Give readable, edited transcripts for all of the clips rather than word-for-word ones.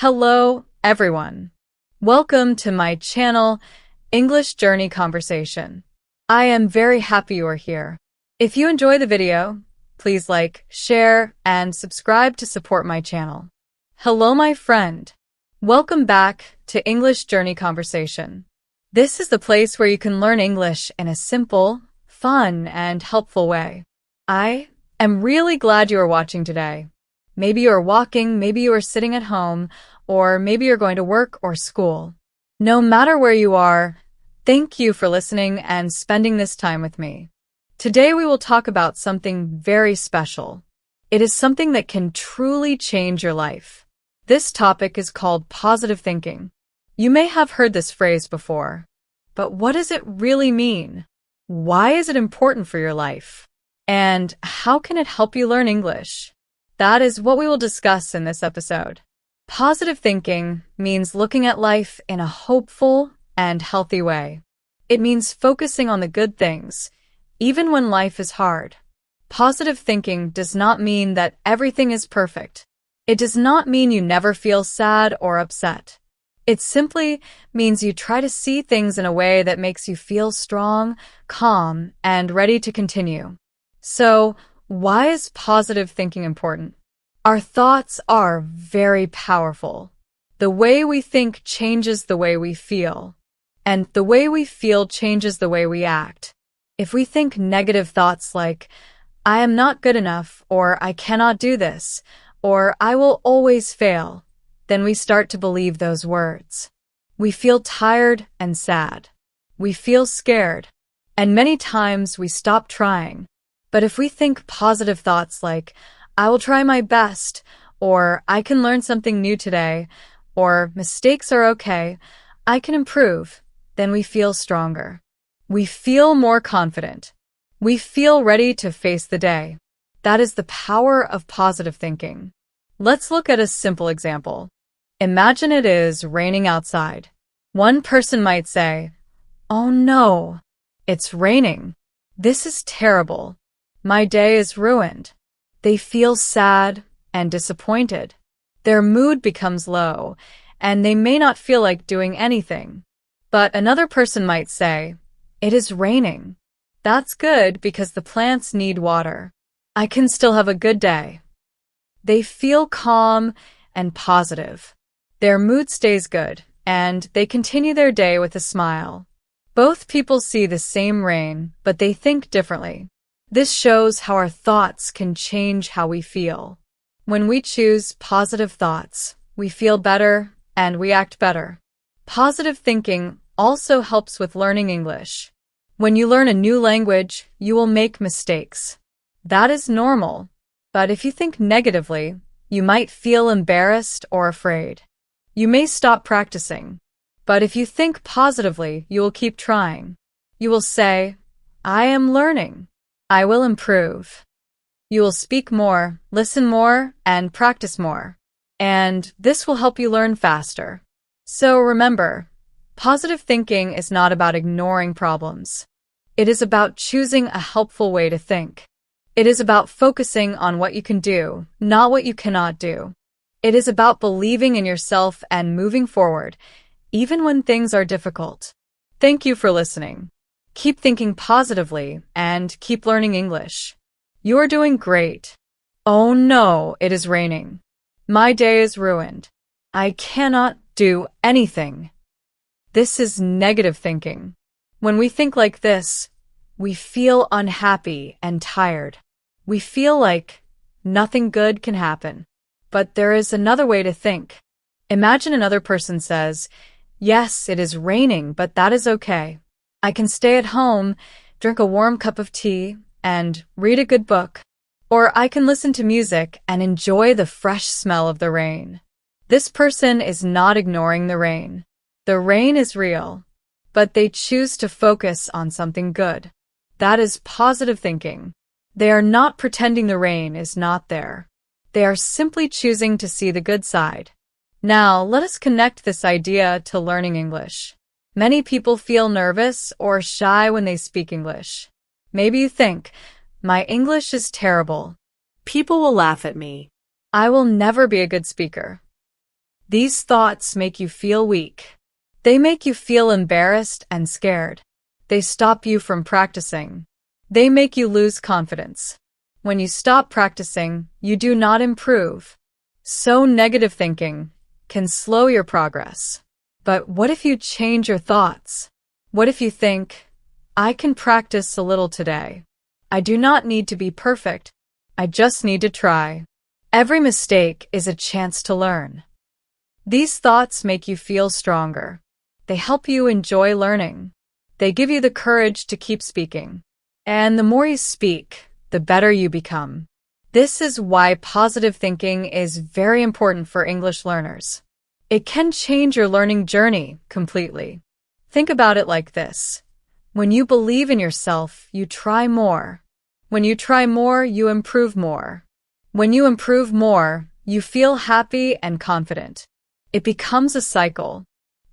Hello, everyone. Welcome to my channel, English Journey Conversation. I am very happy you are here. If you enjoy the video, please like, share, and subscribe to support my channel. Hello, my friend. Welcome back to English Journey Conversation. This is the place where you can learn English in a simple, fun, and helpful way. I am really glad you are watching today. Maybe you are walking, maybe you are sitting at home, or maybe you're going to work or school. No matter where you are, thank you for listening and spending this time with me. Today we will talk about something very special. It is something that can truly change your life. This topic is called positive thinking. You may have heard this phrase before, but what does it really mean? Why is it important for your life? And how can it help you learn English? That is what we will discuss in this episode. Positive thinking means looking at life in a hopeful and healthy way. It means focusing on the good things, even when life is hard. Positive thinking does not mean that everything is perfect. It does not mean you never feel sad or upset. It simply means you try to see things in a way that makes you feel strong, calm, and ready to continue. So, why is positive thinking important? Our thoughts are very powerful. The way we think changes the way we feel, and the way we feel changes the way we act. If we think negative thoughts like, I am not good enough, or I cannot do this, or I will always fail, then we start to believe those words. We feel tired and sad. We feel scared, and many times we stop trying. But if we think positive thoughts like, I will try my best, or I can learn something new today, or mistakes are okay, I can improve, then we feel stronger. We feel more confident. We feel ready to face the day. That is the power of positive thinking. Let's look at a simple example. Imagine it is raining outside. One person might say, "Oh no, it's raining. This is terrible. My day is ruined." They feel sad and disappointed. Their mood becomes low, and they may not feel like doing anything. But another person might say, "It is raining. That's good because the plants need water. I can still have a good day." They feel calm and positive. Their mood stays good, and they continue their day with a smile. Both people see the same rain, but they think differently. This shows how our thoughts can change how we feel. When we choose positive thoughts, we feel better and we act better. Positive thinking also helps with learning English. When you learn a new language, you will make mistakes. That is normal. But if you think negatively, you might feel embarrassed or afraid. You may stop practicing. But if you think positively, you will keep trying. You will say, I am learning. I will improve. You will speak more, listen more, and practice more. And this will help you learn faster. So remember, positive thinking is not about ignoring problems. It is about choosing a helpful way to think. It is about focusing on what you can do, not what you cannot do. It is about believing in yourself and moving forward, even when things are difficult. Thank you for listening. Keep thinking positively and keep learning English. You're doing great. Oh no, it is raining. My day is ruined. I cannot do anything. This is negative thinking. When we think like this, we feel unhappy and tired. We feel like nothing good can happen. But there is another way to think. Imagine another person says, yes, it is raining, but that is okay. I can stay at home, drink a warm cup of tea, and read a good book. Or I can listen to music and enjoy the fresh smell of the rain. This person is not ignoring the rain. The rain is real, but they choose to focus on something good. That is positive thinking. They are not pretending the rain is not there. They are simply choosing to see the good side. Now, let us connect this idea to learning English. Many people feel nervous or shy when they speak English. Maybe you think, my English is terrible. People will laugh at me. I will never be a good speaker. These thoughts make you feel weak. They make you feel embarrassed and scared. They stop you from practicing. They make you lose confidence. When you stop practicing, you do not improve. So negative thinking can slow your progress. But what if you change your thoughts? What if you think, I can practice a little today. I do not need to be perfect. I just need to try. Every mistake is a chance to learn. These thoughts make you feel stronger. They help you enjoy learning. They give you the courage to keep speaking. And the more you speak, the better you become. This is why positive thinking is very important for English learners. It can change your learning journey completely. Think about it like this. When you believe in yourself, you try more. When you try more, you improve more. When you improve more, you feel happy and confident. It becomes a cycle.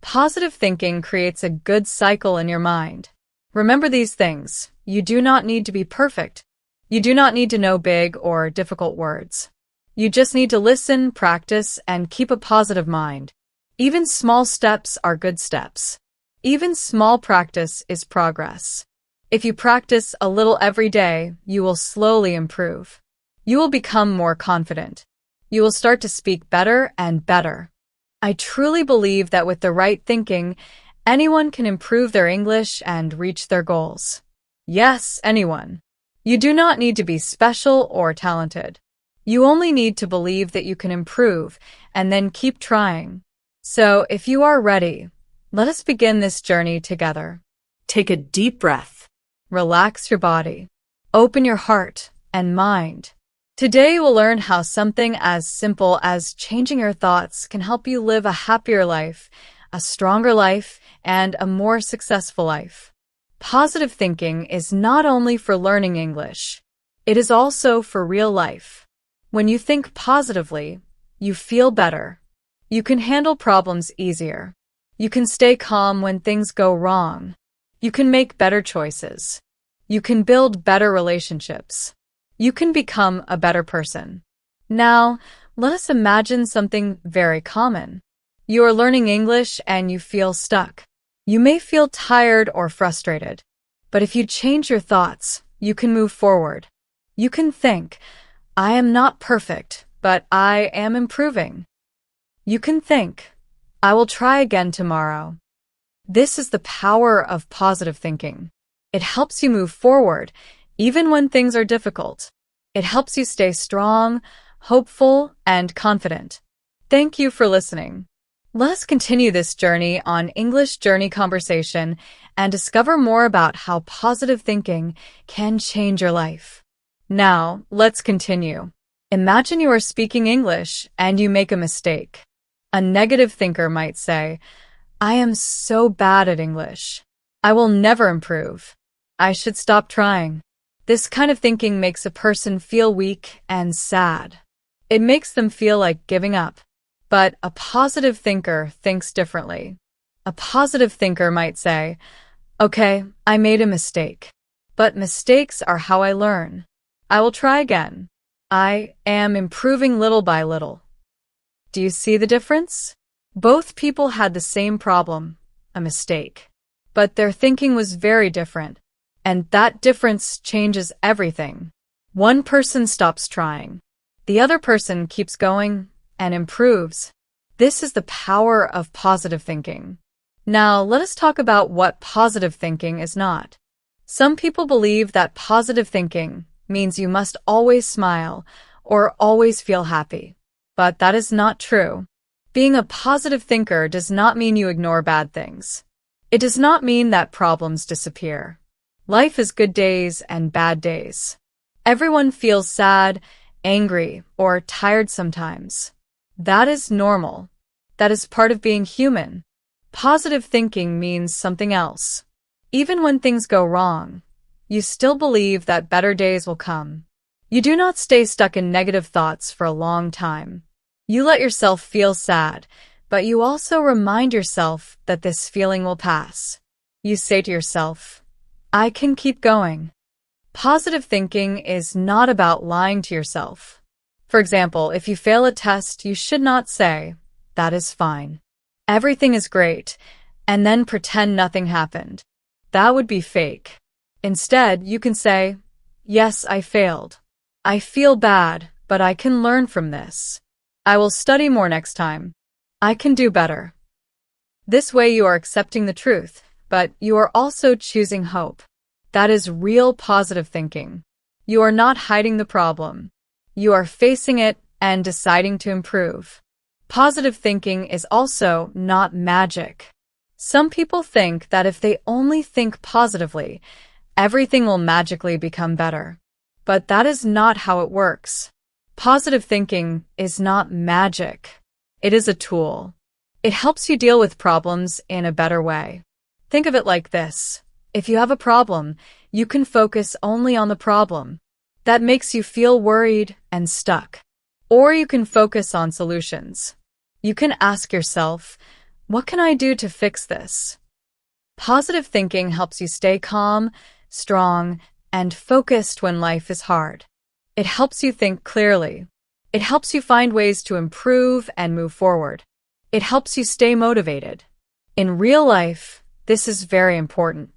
Positive thinking creates a good cycle in your mind. Remember these things. You do not need to be perfect. You do not need to know big or difficult words. You just need to listen, practice, and keep a positive mind. Even small steps are good steps. Even small practice is progress. If you practice a little every day, you will slowly improve. You will become more confident. You will start to speak better and better. I truly believe that with the right thinking, anyone can improve their English and reach their goals. Yes, anyone. You do not need to be special or talented. You only need to believe that you can improve and then keep trying. So, if you are ready, let us begin this journey together. Take a deep breath. Relax your body. Open your heart and mind. Today we'll learn how something as simple as changing your thoughts can help you live a happier life, a stronger life, and a more successful life. Positive thinking is not only for learning English, it is also for real life. When you think positively, you feel better. You can handle problems easier. You can stay calm when things go wrong. You can make better choices. You can build better relationships. You can become a better person. Now, let us imagine something very common. You are learning English and you feel stuck. You may feel tired or frustrated. But if you change your thoughts, you can move forward. You can think, I am not perfect, but I am improving. You can think, I will try again tomorrow. This is the power of positive thinking. It helps you move forward, even when things are difficult. It helps you stay strong, hopeful, and confident. Thank you for listening. Let us continue this journey on English Journey Conversation and discover more about how positive thinking can change your life. Now, let's continue. Imagine you are speaking English and you make a mistake. A negative thinker might say, I am so bad at English. I will never improve. I should stop trying. This kind of thinking makes a person feel weak and sad. It makes them feel like giving up. But a positive thinker thinks differently. A positive thinker might say, okay, I made a mistake. But mistakes are how I learn. I will try again. I am improving little by little. Do you see the difference? Both people had the same problem, a mistake. But their thinking was very different. And that difference changes everything. One person stops trying. The other person keeps going and improves. This is the power of positive thinking. Now, let us talk about what positive thinking is not. Some people believe that positive thinking means you must always smile or always feel happy. But that is not true. Being a positive thinker does not mean you ignore bad things. It does not mean that problems disappear. Life is good days and bad days. Everyone feels sad, angry, or tired sometimes. That is normal. That is part of being human. Positive thinking means something else. Even when things go wrong, you still believe that better days will come. You do not stay stuck in negative thoughts for a long time. You let yourself feel sad, but you also remind yourself that this feeling will pass. You say to yourself, I can keep going. Positive thinking is not about lying to yourself. For example, if you fail a test, you should not say, that is fine. Everything is great, and then pretend nothing happened. That would be fake. Instead, you can say, yes, I failed. I feel bad, but I can learn from this. I will study more next time. I can do better. This way you are accepting the truth, but you are also choosing hope. That is real positive thinking. You are not hiding the problem. You are facing it and deciding to improve. Positive thinking is also not magic. Some people think that if they only think positively, everything will magically become better. But that is not how it works. Positive thinking is not magic. It is a tool. It helps you deal with problems in a better way. Think of it like this. If you have a problem, you can focus only on the problem. That makes you feel worried and stuck. Or you can focus on solutions. You can ask yourself, what can I do to fix this? Positive thinking helps you stay calm, strong, and focused when life is hard. It helps you think clearly. It helps you find ways to improve and move forward. It helps you stay motivated. In real life, this is very important.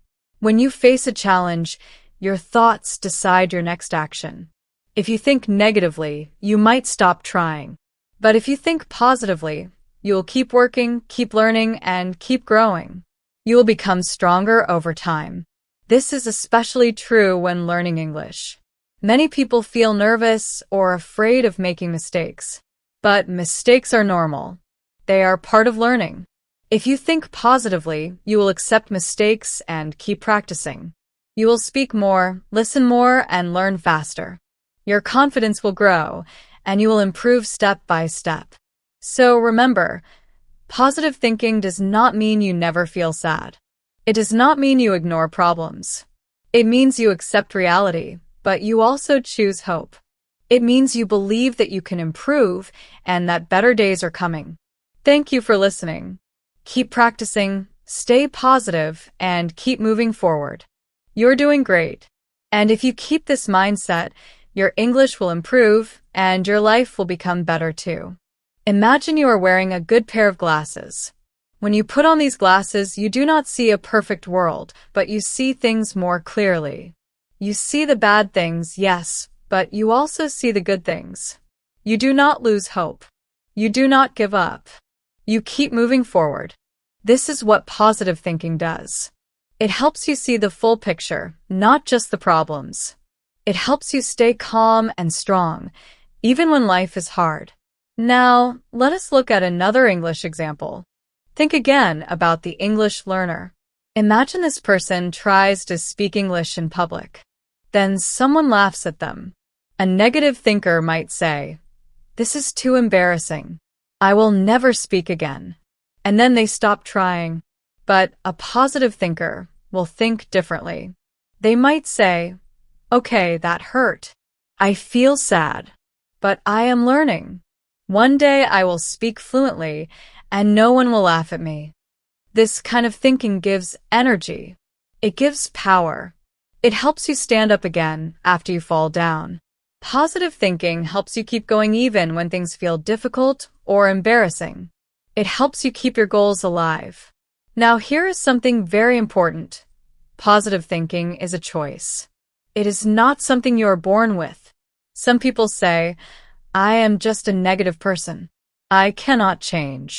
When you face a challenge, your thoughts decide your next action. If you think negatively, you might stop trying. But if you think positively, you will keep working, keep learning, and keep growing. You will become stronger over time. This is especially true when learning English. Many people feel nervous or afraid of making mistakes. But mistakes are normal. They are part of learning. If you think positively, you will accept mistakes and keep practicing. You will speak more, listen more, and learn faster. Your confidence will grow, and you will improve step by step. So remember, positive thinking does not mean you never feel sad. It does not mean you ignore problems. It means you accept reality, but you also choose hope. It means you believe that you can improve and that better days are coming. Thank you for listening. Keep practicing, stay positive, and keep moving forward. You're doing great. And if you keep this mindset, your English will improve and your life will become better too. Imagine you are wearing a good pair of glasses. When you put on these glasses, you do not see a perfect world, but you see things more clearly. You see the bad things, yes, but you also see the good things. You do not lose hope. You do not give up. You keep moving forward. This is what positive thinking does. It helps you see the full picture, not just the problems. It helps you stay calm and strong, even when life is hard. Now, let us look at another English example. Think again about the English learner. Imagine this person tries to speak English in public. Then someone laughs at them. A negative thinker might say, "This is too embarrassing. I will never speak again." And then they stop trying. But a positive thinker will think differently. They might say, "Okay, that hurt. I feel sad. But I am learning. One day I will speak fluently and no one will laugh at me." This kind of thinking gives energy. It gives power. It helps you stand up again after you fall down. Positive thinking helps you keep going even when things feel difficult or embarrassing. It helps you keep your goals alive. Now here is something very important. Positive thinking is a choice. It is not something you are born with. Some people say, "I am just a negative person. I cannot change."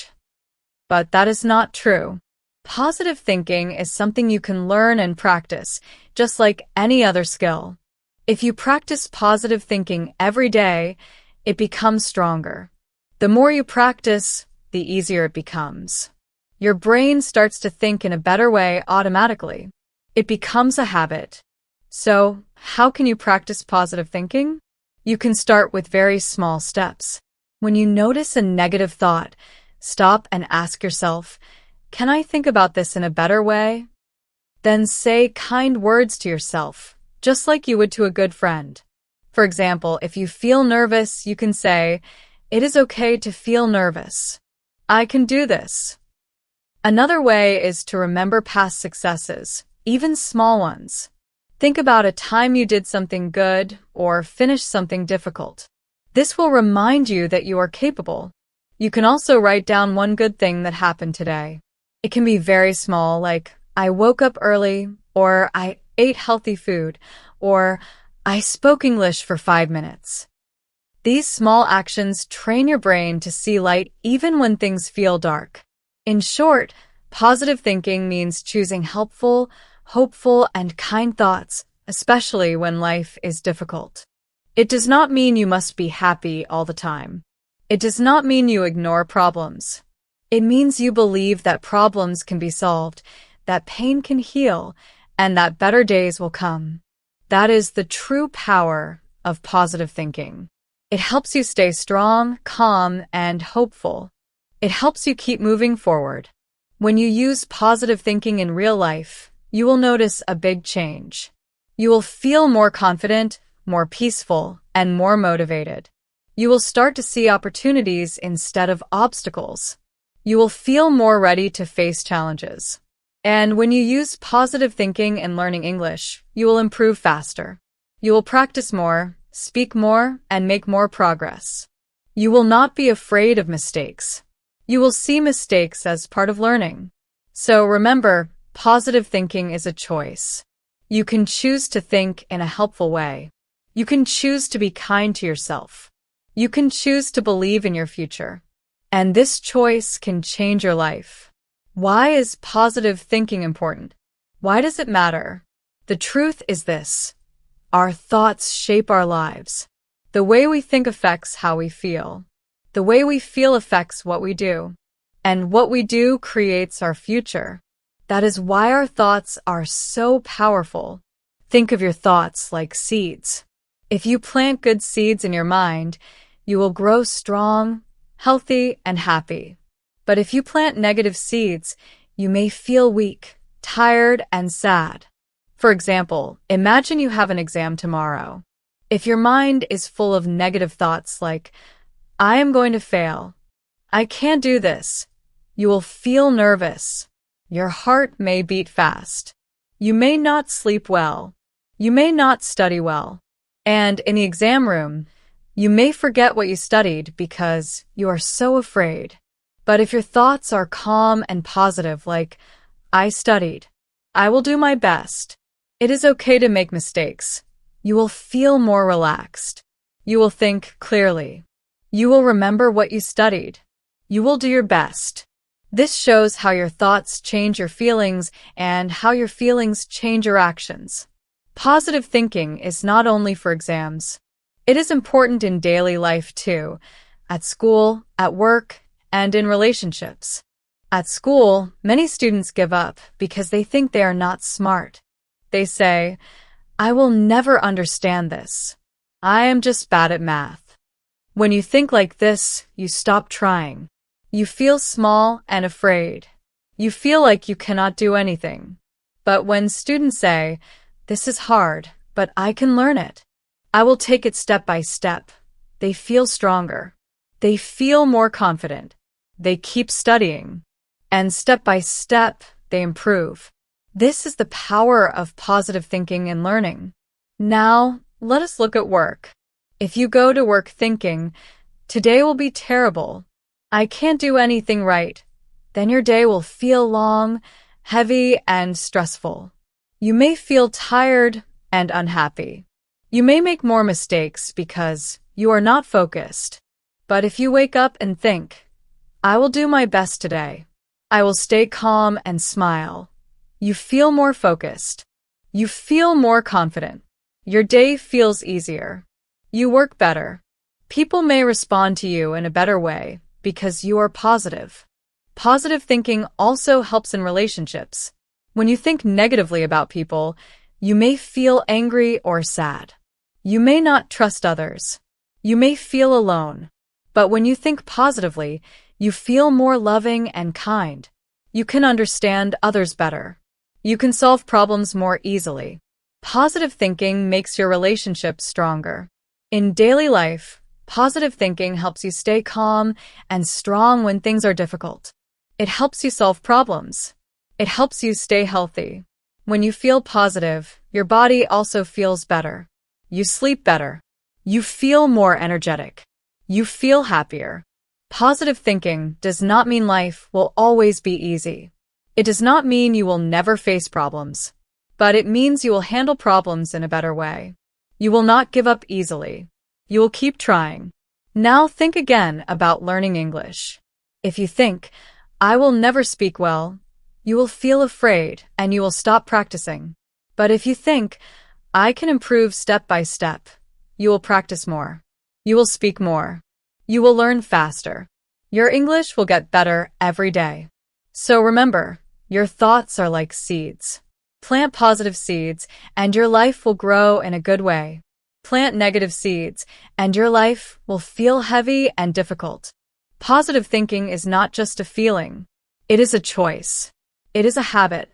But that is not true. Positive thinking is something you can learn and practice, just like any other skill. If you practice positive thinking every day, it becomes stronger. The more you practice, the easier it becomes. Your brain starts to think in a better way automatically. It becomes a habit. So, how can you practice positive thinking? You can start with very small steps. When you notice a negative thought, stop and ask yourself, "Can I think about this in a better way?" Then say kind words to yourself, just like you would to a good friend. For example, if you feel nervous, you can say, "It is okay to feel nervous. I can do this." Another way is to remember past successes, even small ones. Think about a time you did something good or finished something difficult. This will remind you that you are capable. You can also write down one good thing that happened today. It can be very small, like I woke up early, or I ate healthy food, or I spoke English for 5 minutes. These small actions train your brain to see light even when things feel dark. In short, positive thinking means choosing helpful, hopeful, and kind thoughts, especially when life is difficult. It does not mean you must be happy all the time. It does not mean you ignore problems. It means you believe that problems can be solved, that pain can heal, and that better days will come. That is the true power of positive thinking. It helps you stay strong, calm, and hopeful. It helps you keep moving forward. When you use positive thinking in real life, you will notice a big change. You will feel more confident, more peaceful, and more motivated. You will start to see opportunities instead of obstacles. You will feel more ready to face challenges. And when you use positive thinking in learning English, you will improve faster. You will practice more, speak more, and make more progress. You will not be afraid of mistakes. You will see mistakes as part of learning. So remember, positive thinking is a choice. You can choose to think in a helpful way. You can choose to be kind to yourself. You can choose to believe in your future. And this choice can change your life. Why is positive thinking important? Why does it matter? The truth is this: our thoughts shape our lives. The way we think affects how we feel. The way we feel affects what we do. And what we do creates our future. That is why our thoughts are so powerful. Think of your thoughts like seeds. If you plant good seeds in your mind, you will grow strong, healthy, and happy. But if you plant negative seeds, you may feel weak, tired, and sad. For example, imagine you have an exam tomorrow. If your mind is full of negative thoughts like, I am going to fail, I can't do this, you will feel nervous. Your heart may beat fast. You may not sleep well. You may not study well. And in the exam room, you may forget what you studied because you are so afraid. But if your thoughts are calm and positive, like, I studied, I will do my best, it is okay to make mistakes, you will feel more relaxed. You will think clearly. You will remember what you studied. You will do your best. This shows how your thoughts change your feelings and how your feelings change your actions. Positive thinking is not only for exams. It is important in daily life too, at school, at work, and in relationships. At school, many students give up because they think they are not smart. They say, I will never understand this. I am just bad at math. When you think like this, you stop trying. You feel small and afraid. You feel like you cannot do anything. But when students say, this is hard, but I can learn it, I will take it step by step, they feel stronger. They feel more confident. They keep studying. And step by step, they improve. This is the power of positive thinking and learning. Now, let us look at work. If you go to work thinking, today will be terrible, I can't do anything right, then your day will feel long, heavy, and stressful. You may feel tired and unhappy. You may make more mistakes because you are not focused. But if you wake up and think, I will do my best today, I will stay calm and smile, you feel more focused. You feel more confident. Your day feels easier. You work better. People may respond to you in a better way because you are positive. Positive thinking also helps in relationships. When you think negatively about people, you may feel angry or sad. You may not trust others. You may feel alone. But when you think positively, you feel more loving and kind. You can understand others better. You can solve problems more easily. Positive thinking makes your relationships stronger. In daily life, positive thinking helps you stay calm and strong when things are difficult. It helps you solve problems. It helps you stay healthy. When you feel positive, your body also feels better. You sleep better. You feel more energetic. You feel happier. Positive thinking does not mean life will always be easy. It does not mean you will never face problems, but it means you will handle problems in a better way. You will not give up easily. You will keep trying. Now think again about learning English. If you think, I will never speak well, you will feel afraid and you will stop practicing. But if you think, I can improve step by step, you will practice more. You will speak more. You will learn faster. Your English will get better every day. So remember, your thoughts are like seeds. Plant positive seeds, and your life will grow in a good way. Plant negative seeds, and your life will feel heavy and difficult. Positive thinking is not just a feeling. It is a choice. It is a habit.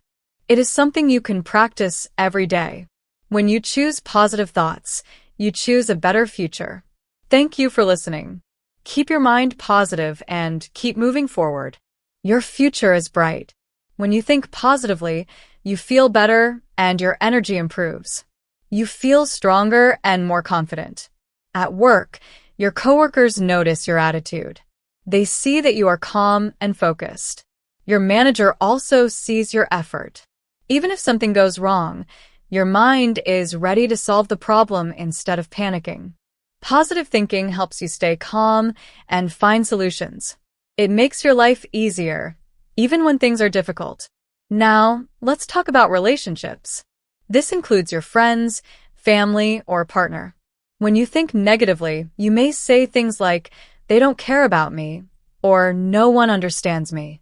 It is something you can practice every day. When you choose positive thoughts, you choose a better future. Thank you for listening. Keep your mind positive and keep moving forward. Your future is bright. When you think positively, you feel better and your energy improves. You feel stronger and more confident. At work, your coworkers notice your attitude. They see that you are calm and focused. Your manager also sees your effort. Even if something goes wrong, your mind is ready to solve the problem instead of panicking. Positive thinking helps you stay calm and find solutions. It makes your life easier, even when things are difficult. Now, let's talk about relationships. This includes your friends, family, or partner. When you think negatively, you may say things like, they don't care about me, or no one understands me.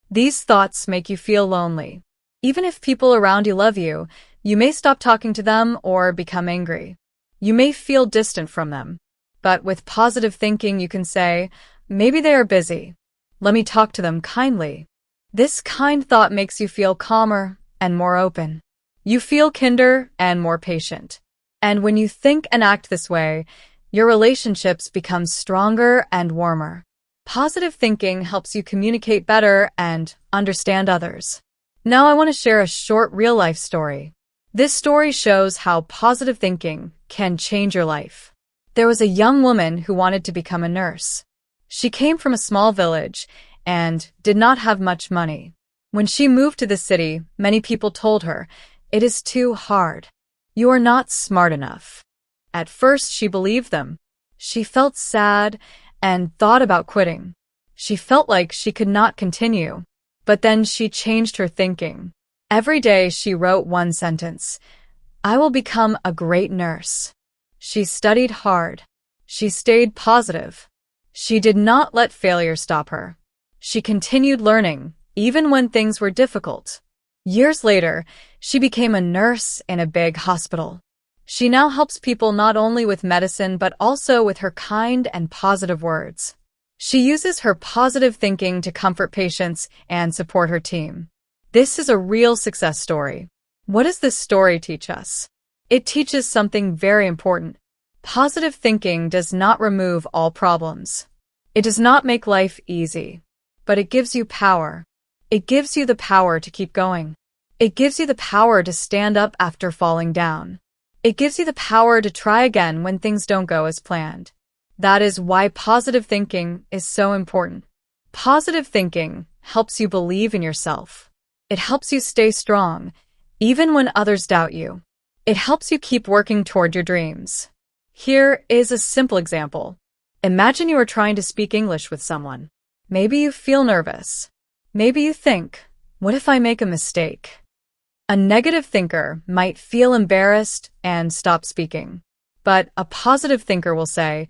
These thoughts make you feel lonely. Even if people around you love you, you may stop talking to them or become angry. You may feel distant from them. But with positive thinking, you can say, maybe they are busy. Let me talk to them kindly. This kind thought makes you feel calmer and more open. You feel kinder and more patient. And when you think and act this way, your relationships become stronger and warmer. Positive thinking helps you communicate better and understand others. Now I want to share a short real-life story. This story shows how positive thinking can change your life. There was a young woman who wanted to become a nurse. She came from a small village and did not have much money. When she moved to the city, many people told her, "It is too hard. You are not smart enough." At first, she believed them. She felt sad and thought about quitting. She felt like she could not continue. But then she changed her thinking. Every day she wrote one sentence, "I will become a great nurse." She studied hard. She stayed positive. She did not let failure stop her. She continued learning, even when things were difficult. Years later, she became a nurse in a big hospital. She now helps people not only with medicine but also with her kind and positive words. She uses her positive thinking to comfort patients and support her team. This is a real success story. What does this story teach us? It teaches something very important. Positive thinking does not remove all problems. It does not make life easy, but it gives you power. It gives you the power to keep going. It gives you the power to stand up after falling down. It gives you the power to try again when things don't go as planned. That is why positive thinking is so important. Positive thinking helps you believe in yourself. It helps you stay strong, even when others doubt you. It helps you keep working toward your dreams. Here is a simple example. Imagine you are trying to speak English with someone. Maybe you feel nervous. Maybe you think, what if I make a mistake? A negative thinker might feel embarrassed and stop speaking. But a positive thinker will say,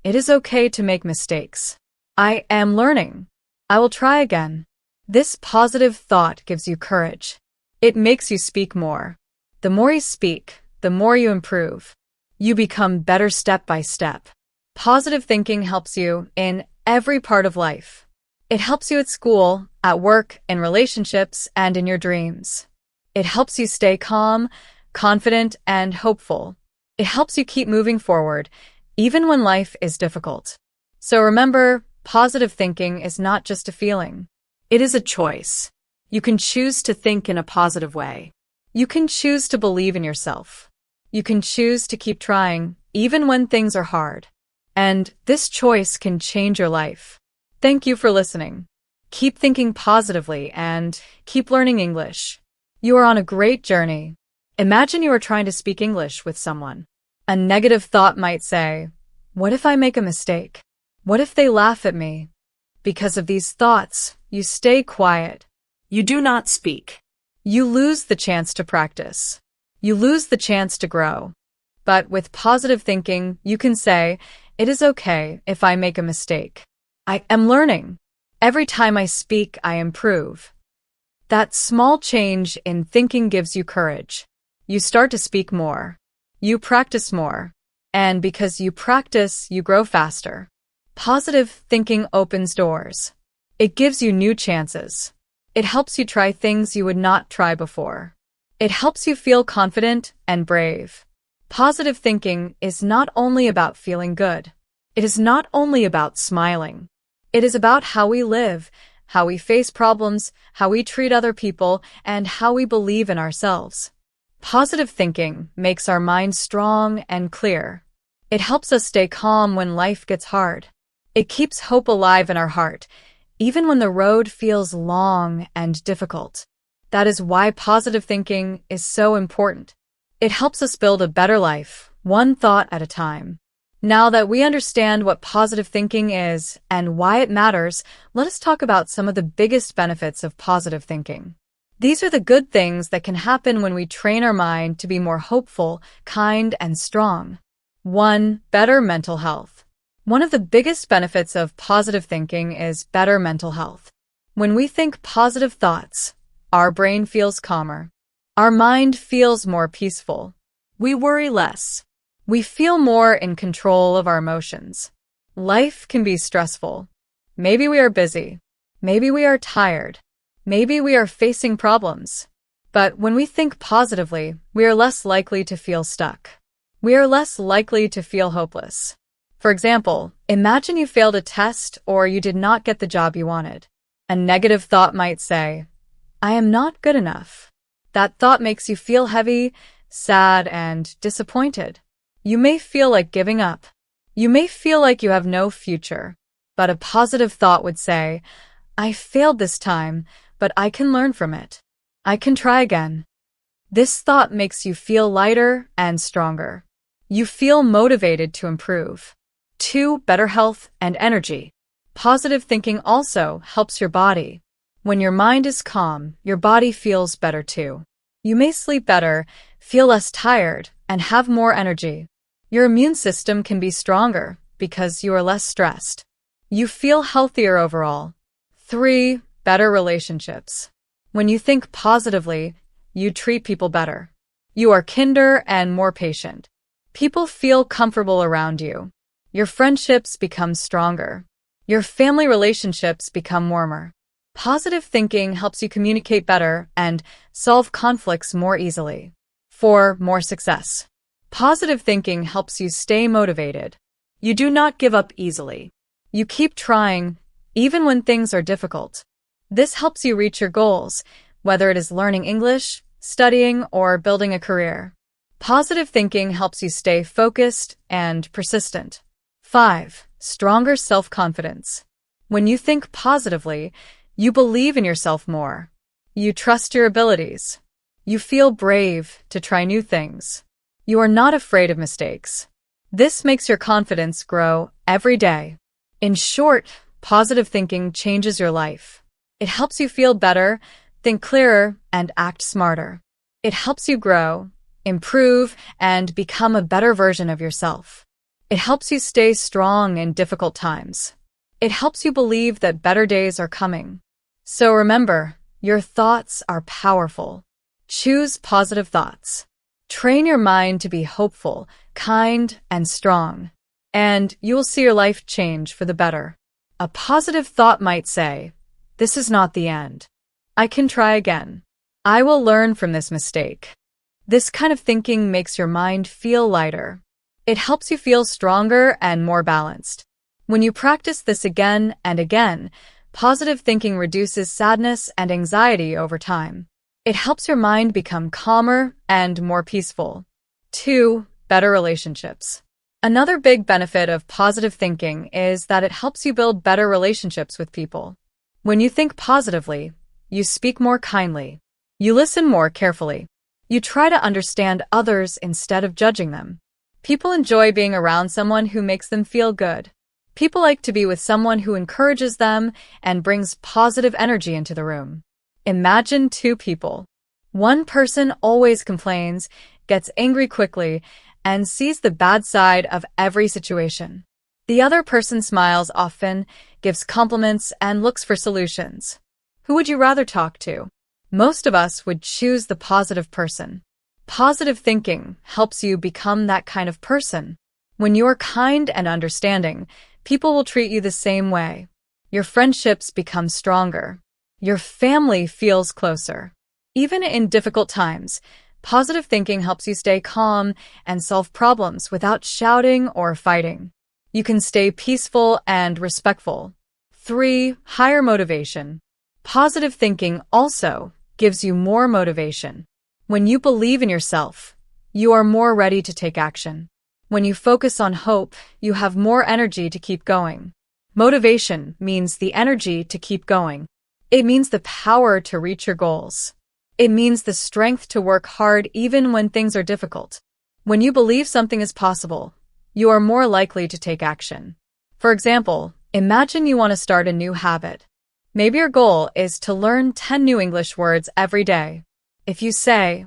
it is okay to make mistakes. I am learning. I will try again. This positive thought gives you courage. It makes you speak more. The more you speak, the more you improve. You become better step by step. Positive thinking helps you in every part of life. It helps you at school, at work, in relationships, and in your dreams. It helps you stay calm, confident, and hopeful. It helps you keep moving forward, even when life is difficult. So remember, positive thinking is not just a feeling. It is a choice. You can choose to think in a positive way. You can choose to believe in yourself. You can choose to keep trying, even when things are hard. And this choice can change your life. Thank you for listening. Keep thinking positively and keep learning English. You are on a great journey. Imagine you are trying to speak English with someone. A negative thought might say, "What if I make a mistake? What if they laugh at me?" Because of these thoughts, you stay quiet. You do not speak. You lose the chance to practice. You lose the chance to grow. But with positive thinking, you can say, "It is okay if I make a mistake. I am learning. Every time I speak, I improve." That small change in thinking gives you courage. You start to speak more. You practice more. And because you practice, you grow faster. Positive thinking opens doors. It gives you new chances. It helps you try things you would not try before. It helps you feel confident and brave. Positive thinking is not only about feeling good. It is not only about smiling. It is about how we live, how we face problems, how we treat other people, and how we believe in ourselves. Positive thinking makes our mind strong and clear. It helps us stay calm when life gets hard. It keeps hope alive in our heart, even when the road feels long and difficult. That is why positive thinking is so important. It helps us build a better life, one thought at a time. Now that we understand what positive thinking is and why it matters, let us talk about some of the biggest benefits of positive thinking. These are the good things that can happen when we train our mind to be more hopeful, kind, and strong. 1. Better mental health. One of the biggest benefits of positive thinking is better mental health. When we think positive thoughts, our brain feels calmer. Our mind feels more peaceful. We worry less. We feel more in control of our emotions. Life can be stressful. Maybe we are busy. Maybe we are tired. Maybe we are facing problems. But when we think positively, we are less likely to feel stuck. We are less likely to feel hopeless. For example, imagine you failed a test or you did not get the job you wanted. A negative thought might say, "I am not good enough." That thought makes you feel heavy, sad, and disappointed. You may feel like giving up. You may feel like you have no future. But a positive thought would say, "I failed this time, but I can learn from it. I can try again." This thought makes you feel lighter and stronger. You feel motivated to improve. 2. Better health and energy. Positive thinking also helps your body. When your mind is calm, your body feels better too. You may sleep better, feel less tired, and have more energy. Your immune system can be stronger because you are less stressed. You feel healthier overall. 3. Better relationships. When you think positively, you treat people better. You are kinder and more patient. People feel comfortable around you. Your friendships become stronger. Your family relationships become warmer. Positive thinking helps you communicate better and solve conflicts more easily. 4. More success. Positive thinking helps you stay motivated. You do not give up easily. You keep trying, even when things are difficult. This helps you reach your goals, whether it is learning English, studying, or building a career. Positive thinking helps you stay focused and persistent. 5. Stronger self-confidence. When you think positively, you believe in yourself more. You trust your abilities. You feel brave to try new things. You are not afraid of mistakes. This makes your confidence grow every day. In short, positive thinking changes your life. It helps you feel better, think clearer, and act smarter. It helps you grow, improve, and become a better version of yourself. It helps you stay strong in difficult times. It helps you believe that better days are coming. So remember, your thoughts are powerful. Choose positive thoughts. Train your mind to be hopeful, kind, and strong. And you will see your life change for the better. A positive thought might say, "This is not the end. I can try again. I will learn from this mistake." This kind of thinking makes your mind feel lighter. It helps you feel stronger and more balanced. When you practice this again and again, positive thinking reduces sadness and anxiety over time. It helps your mind become calmer and more peaceful. 2. Better relationships. Another big benefit of positive thinking is that it helps you build better relationships with people. When you think positively, you speak more kindly. You listen more carefully. You try to understand others instead of judging them. People enjoy being around someone who makes them feel good. People like to be with someone who encourages them and brings positive energy into the room. Imagine two people. One person always complains, gets angry quickly, and sees the bad side of every situation. The other person smiles often, gives compliments, and looks for solutions. Who would you rather talk to? Most of us would choose the positive person. Positive thinking helps you become that kind of person. When you're kind and understanding, people will treat you the same way. Your friendships become stronger. Your family feels closer. Even in difficult times, positive thinking helps you stay calm and solve problems without shouting or fighting. You can stay peaceful and respectful. 3. Higher motivation. Positive thinking also gives you more motivation. When you believe in yourself, you are more ready to take action. When you focus on hope, you have more energy to keep going. Motivation means the energy to keep going. It means the power to reach your goals. It means the strength to work hard even when things are difficult. When you believe something is possible, you are more likely to take action. For example, imagine you want to start a new habit. Maybe your goal is to learn 10 new English words every day. If you say,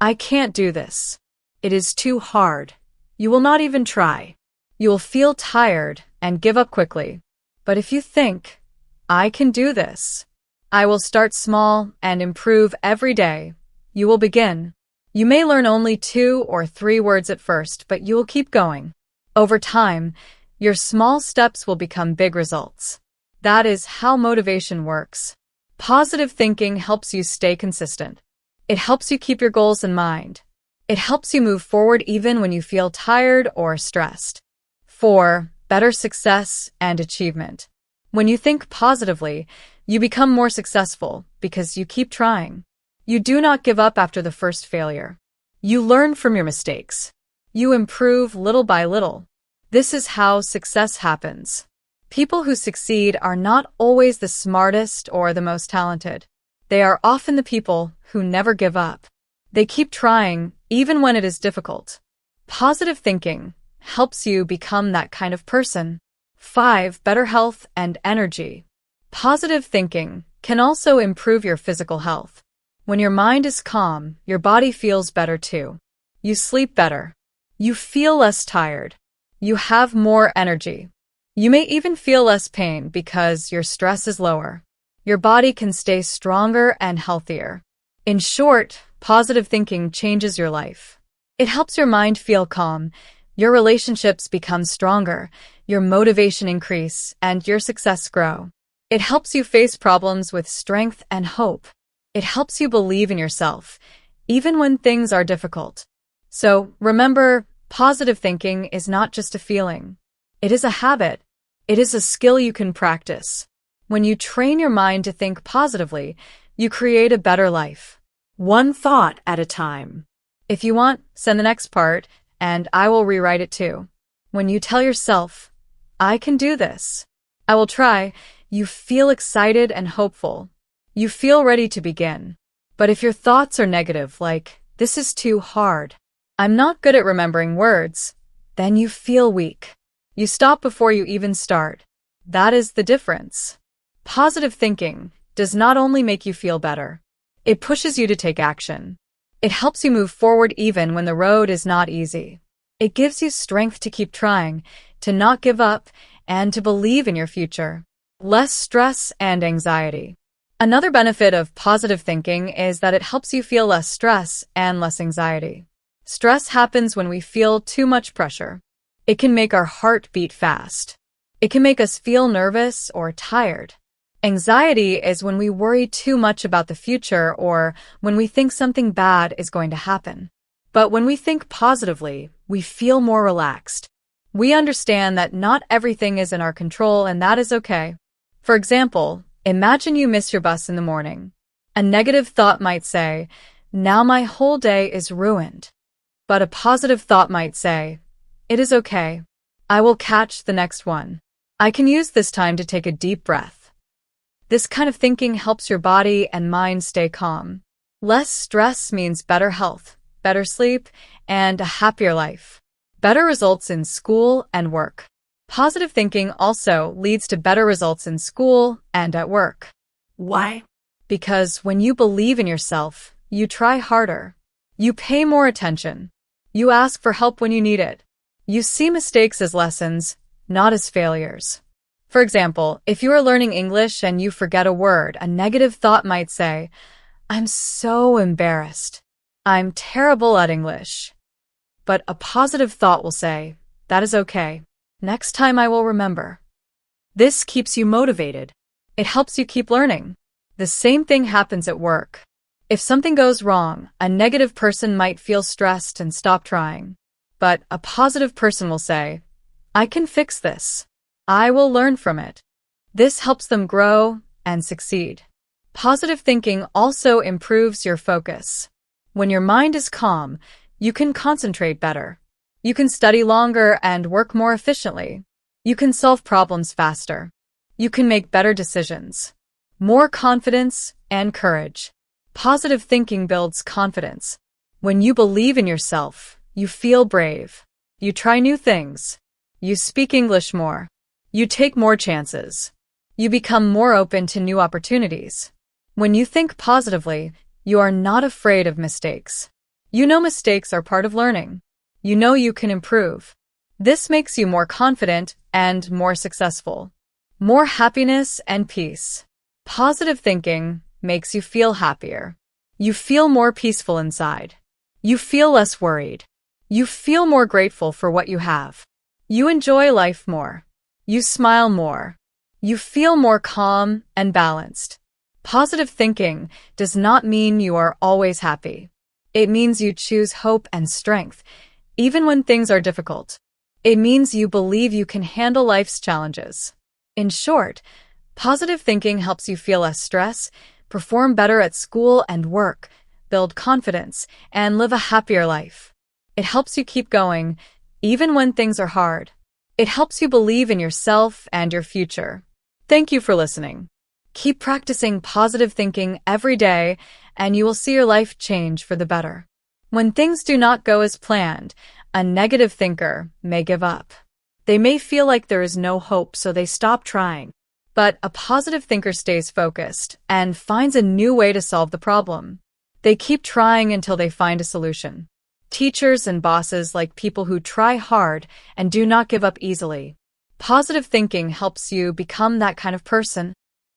"I can't do this. It is too hard," you will not even try. You will feel tired and give up quickly. But if you think, "I can do this. I will start small and improve every day," you will begin. You may learn only 2 or 3 words at first, but you will keep going. Over time, your small steps will become big results. That is how motivation works. Positive thinking helps you stay consistent. It helps you keep your goals in mind. It helps you move forward even when you feel tired or stressed. 4. Better success and achievement. When you think positively, you become more successful because you keep trying. You do not give up after the first failure. You learn from your mistakes. You improve little by little. This is how success happens. People who succeed are not always the smartest or the most talented. They are often the people who never give up. They keep trying even when it is difficult. Positive thinking helps you become that kind of person. 5. Better health and energy. Positive thinking can also improve your physical health. When your mind is calm, your body feels better too. You sleep better. You feel less tired. You have more energy. You may even feel less pain because your stress is lower. Your body can stay stronger and healthier. In short, positive thinking changes your life. It helps your mind feel calm, your relationships become stronger, your motivation increase, and your success grow. It helps you face problems with strength and hope. It helps you believe in yourself, even when things are difficult. So, remember, positive thinking is not just a feeling. It is a habit. It is a skill you can practice. When you train your mind to think positively, you create a better life. One thought at a time. If you want, send the next part, and I will rewrite it too. When you tell yourself, "I can do this. I will try," you feel excited and hopeful. You feel ready to begin. But if your thoughts are negative, like, "This is too hard. I'm not good at remembering words," then you feel weak. You stop before you even start. That is the difference. Positive thinking does not only make you feel better. It pushes you to take action. It helps you move forward even when the road is not easy. It gives you strength to keep trying, to not give up, and to believe in your future. Less stress and anxiety. Another benefit of positive thinking is that it helps you feel less stress and less anxiety. Stress happens when we feel too much pressure. It can make our heart beat fast. It can make us feel nervous or tired. Anxiety is when we worry too much about the future or when we think something bad is going to happen. But when we think positively, we feel more relaxed. We understand that not everything is in our control, and that is okay. For example, imagine you miss your bus in the morning. A negative thought might say, "Now my whole day is ruined." But a positive thought might say, It is okay. I will catch the next one. I can use this time to take a deep breath. This kind of thinking helps your body and mind stay calm. Less stress means better health, better sleep, and a happier life. Better results in school and work. Positive thinking also leads to better results in school and at work. Why? Because when you believe in yourself, you try harder. You pay more attention. You ask for help when you need it. You see mistakes as lessons, not as failures. For example, if you are learning English and you forget a word, a negative thought might say, "I'm so embarrassed. I'm terrible at English." But a positive thought will say, "That is okay. Next time I will remember." This keeps you motivated. It helps you keep learning. The same thing happens at work. If something goes wrong, a negative person might feel stressed and stop trying. But a positive person will say, "I can fix this. I will learn from it." This helps them grow and succeed. Positive thinking also improves your focus. When your mind is calm, you can concentrate better. You can study longer and work more efficiently. You can solve problems faster. You can make better decisions. More confidence and courage. Positive thinking builds confidence. When you believe in yourself, you feel brave. You try new things. You speak English more. You take more chances. You become more open to new opportunities. When you think positively, you are not afraid of mistakes. You know mistakes are part of learning. You know you can improve. This makes you more confident and more successful. More happiness and peace. Positive thinking makes you feel happier. You feel more peaceful inside. You feel less worried. You feel more grateful for what you have. You enjoy life more. You smile more. You feel more calm and balanced. Positive thinking does not mean you are always happy. It means you choose hope and strength, even when things are difficult. It means you believe you can handle life's challenges. In short, positive thinking helps you feel less stress, perform better at school and work, build confidence, and live a happier life. It helps you keep going, even when things are hard. It helps you believe in yourself and your future. Thank you for listening. Keep practicing positive thinking every day, and you will see your life change for the better. When things do not go as planned, a negative thinker may give up. They may feel like there is no hope, so they stop trying. But a positive thinker stays focused and finds a new way to solve the problem. They keep trying until they find a solution. Teachers and bosses like people who try hard and do not give up easily. Positive thinking helps you become that kind of person.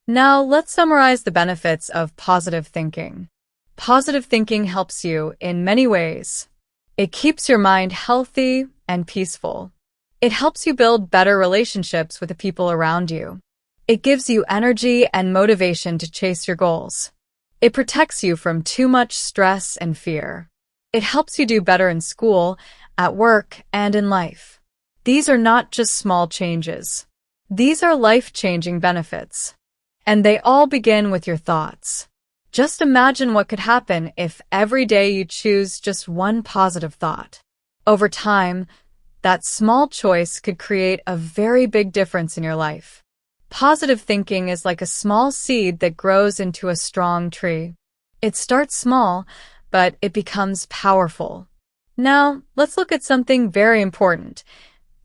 Now, let's summarize the benefits of positive thinking. Positive thinking helps you in many ways. It keeps your mind healthy and peaceful. It helps you build better relationships with the people around you. It gives you energy and motivation to chase your goals. It protects you from too much stress and fear. It helps you do better in school, at work, and in life. These are not just small changes. These are life-changing benefits. And they all begin with your thoughts. Just imagine what could happen if every day you choose just one positive thought. Over time, that small choice could create a very big difference in your life. Positive thinking is like a small seed that grows into a strong tree. It starts small, but it becomes powerful. Now, let's look at something very important: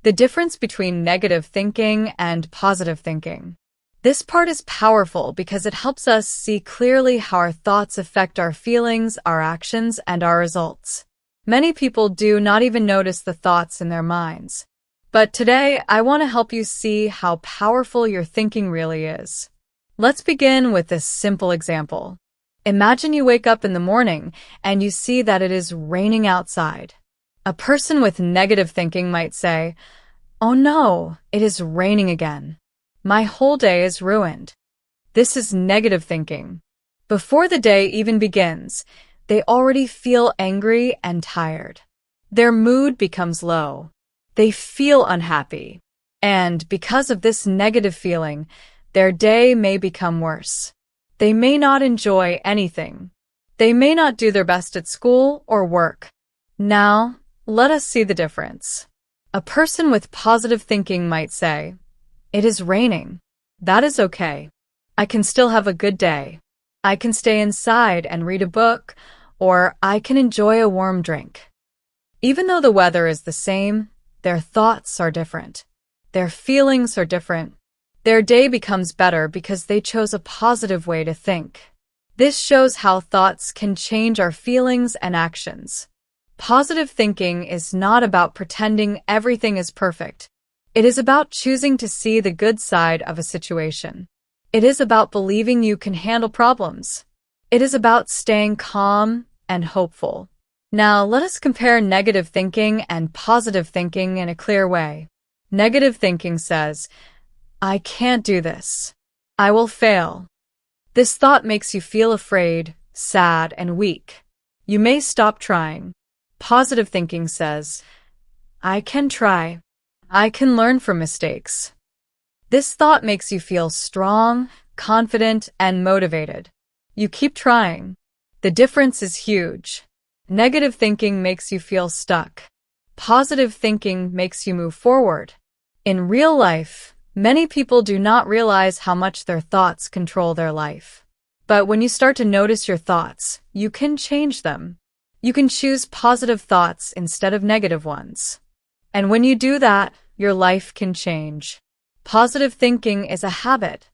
the difference between negative thinking and positive thinking. This part is powerful because it helps us see clearly how our thoughts affect our feelings, our actions, and our results. Many people do not even notice the thoughts in their minds. But today, I want to help you see how powerful your thinking really is. Let's begin with this simple example. Imagine you wake up in the morning and you see that it is raining outside. A person with negative thinking might say, "Oh no, it is raining again. My whole day is ruined." This is negative thinking. Before the day even begins, they already feel angry and tired. Their mood becomes low. They feel unhappy. And because of this negative feeling, their day may become worse. They may not enjoy anything. They may not do their best at school or work. Now, let us see the difference. A person with positive thinking might say, "It is raining. That is okay. I can still have a good day. I can stay inside and read a book, or I can enjoy a warm drink." Even though the weather is the same, their thoughts are different. Their feelings are different. Their day becomes better because they chose a positive way to think. This shows how thoughts can change our feelings and actions. Positive thinking is not about pretending everything is perfect. It is about choosing to see the good side of a situation. It is about believing you can handle problems. It is about staying calm and hopeful. Now, let us compare negative thinking and positive thinking in a clear way. Negative thinking says, "I can't do this. I will fail." This thought makes you feel afraid, sad, and weak. You may stop trying. Positive thinking says, "I can try. I can learn from mistakes." This thought makes you feel strong, confident, and motivated. You keep trying. The difference is huge. Negative thinking makes you feel stuck. Positive thinking makes you move forward. In real life, many people do not realize how much their thoughts control their life. But when you start to notice your thoughts, you can change them. You can choose positive thoughts instead of negative ones. And when you do that, your life can change. Positive thinking is a habit.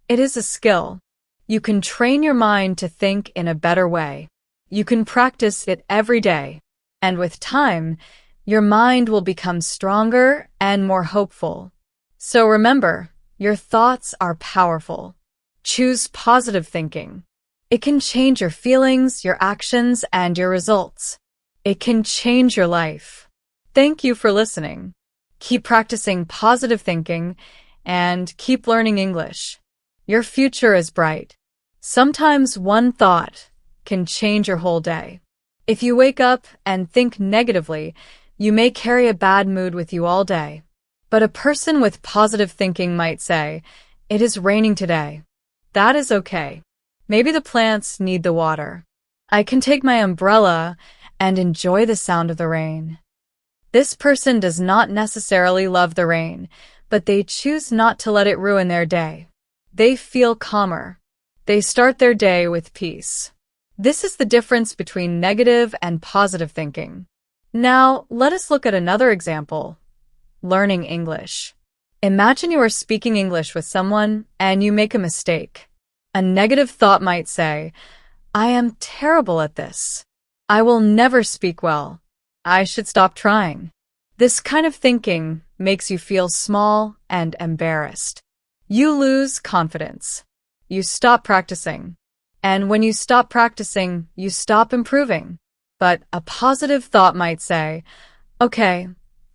It is a skill. You can train your mind to think in a better way. You can practice it every day. And with time, your mind will become stronger and more hopeful. So remember, your thoughts are powerful. Choose positive thinking. It can change your feelings, your actions, and your results. It can change your life. Thank you for listening. Keep practicing positive thinking and keep learning English. Your future is bright. Sometimes one thought can change your whole day. If you wake up and think negatively, you may carry a bad mood with you all day. But a person with positive thinking might say, "It is raining today. That is okay. Maybe the plants need the water. I can take my umbrella and enjoy the sound of the rain." This person does not necessarily love the rain, but they choose not to let it ruin their day. They feel calmer. They start their day with peace. This is the difference between negative and positive thinking. Now, let us look at another example. Learning English. Imagine you are speaking English with someone and you make a mistake. A negative thought might say, "I am terrible at this. I will never speak well. I should stop trying." This kind of thinking makes you feel small and embarrassed. You lose confidence. You stop practicing. And when you stop practicing, you stop improving. But a positive thought might say, "Okay,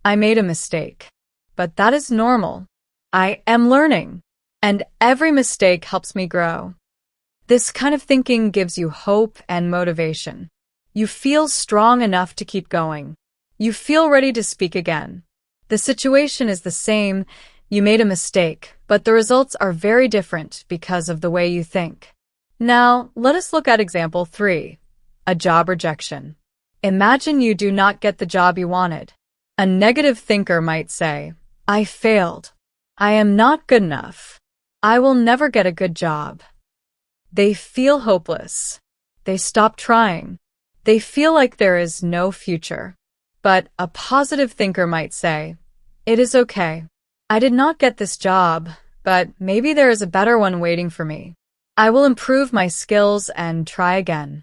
I made a mistake. But that is normal. I am learning. And every mistake helps me grow." This kind of thinking gives you hope and motivation. You feel strong enough to keep going. You feel ready to speak again. The situation is the same. You made a mistake, but the results are very different because of the way you think. Now, let us look at example 3, a job rejection. Imagine you do not get the job you wanted. A negative thinker might say, "I failed. I am not good enough. I will never get a good job." They feel hopeless. They stop trying. They feel like there is no future. But a positive thinker might say, "It is okay. I did not get this job, but maybe there is a better one waiting for me. I will improve my skills and try again."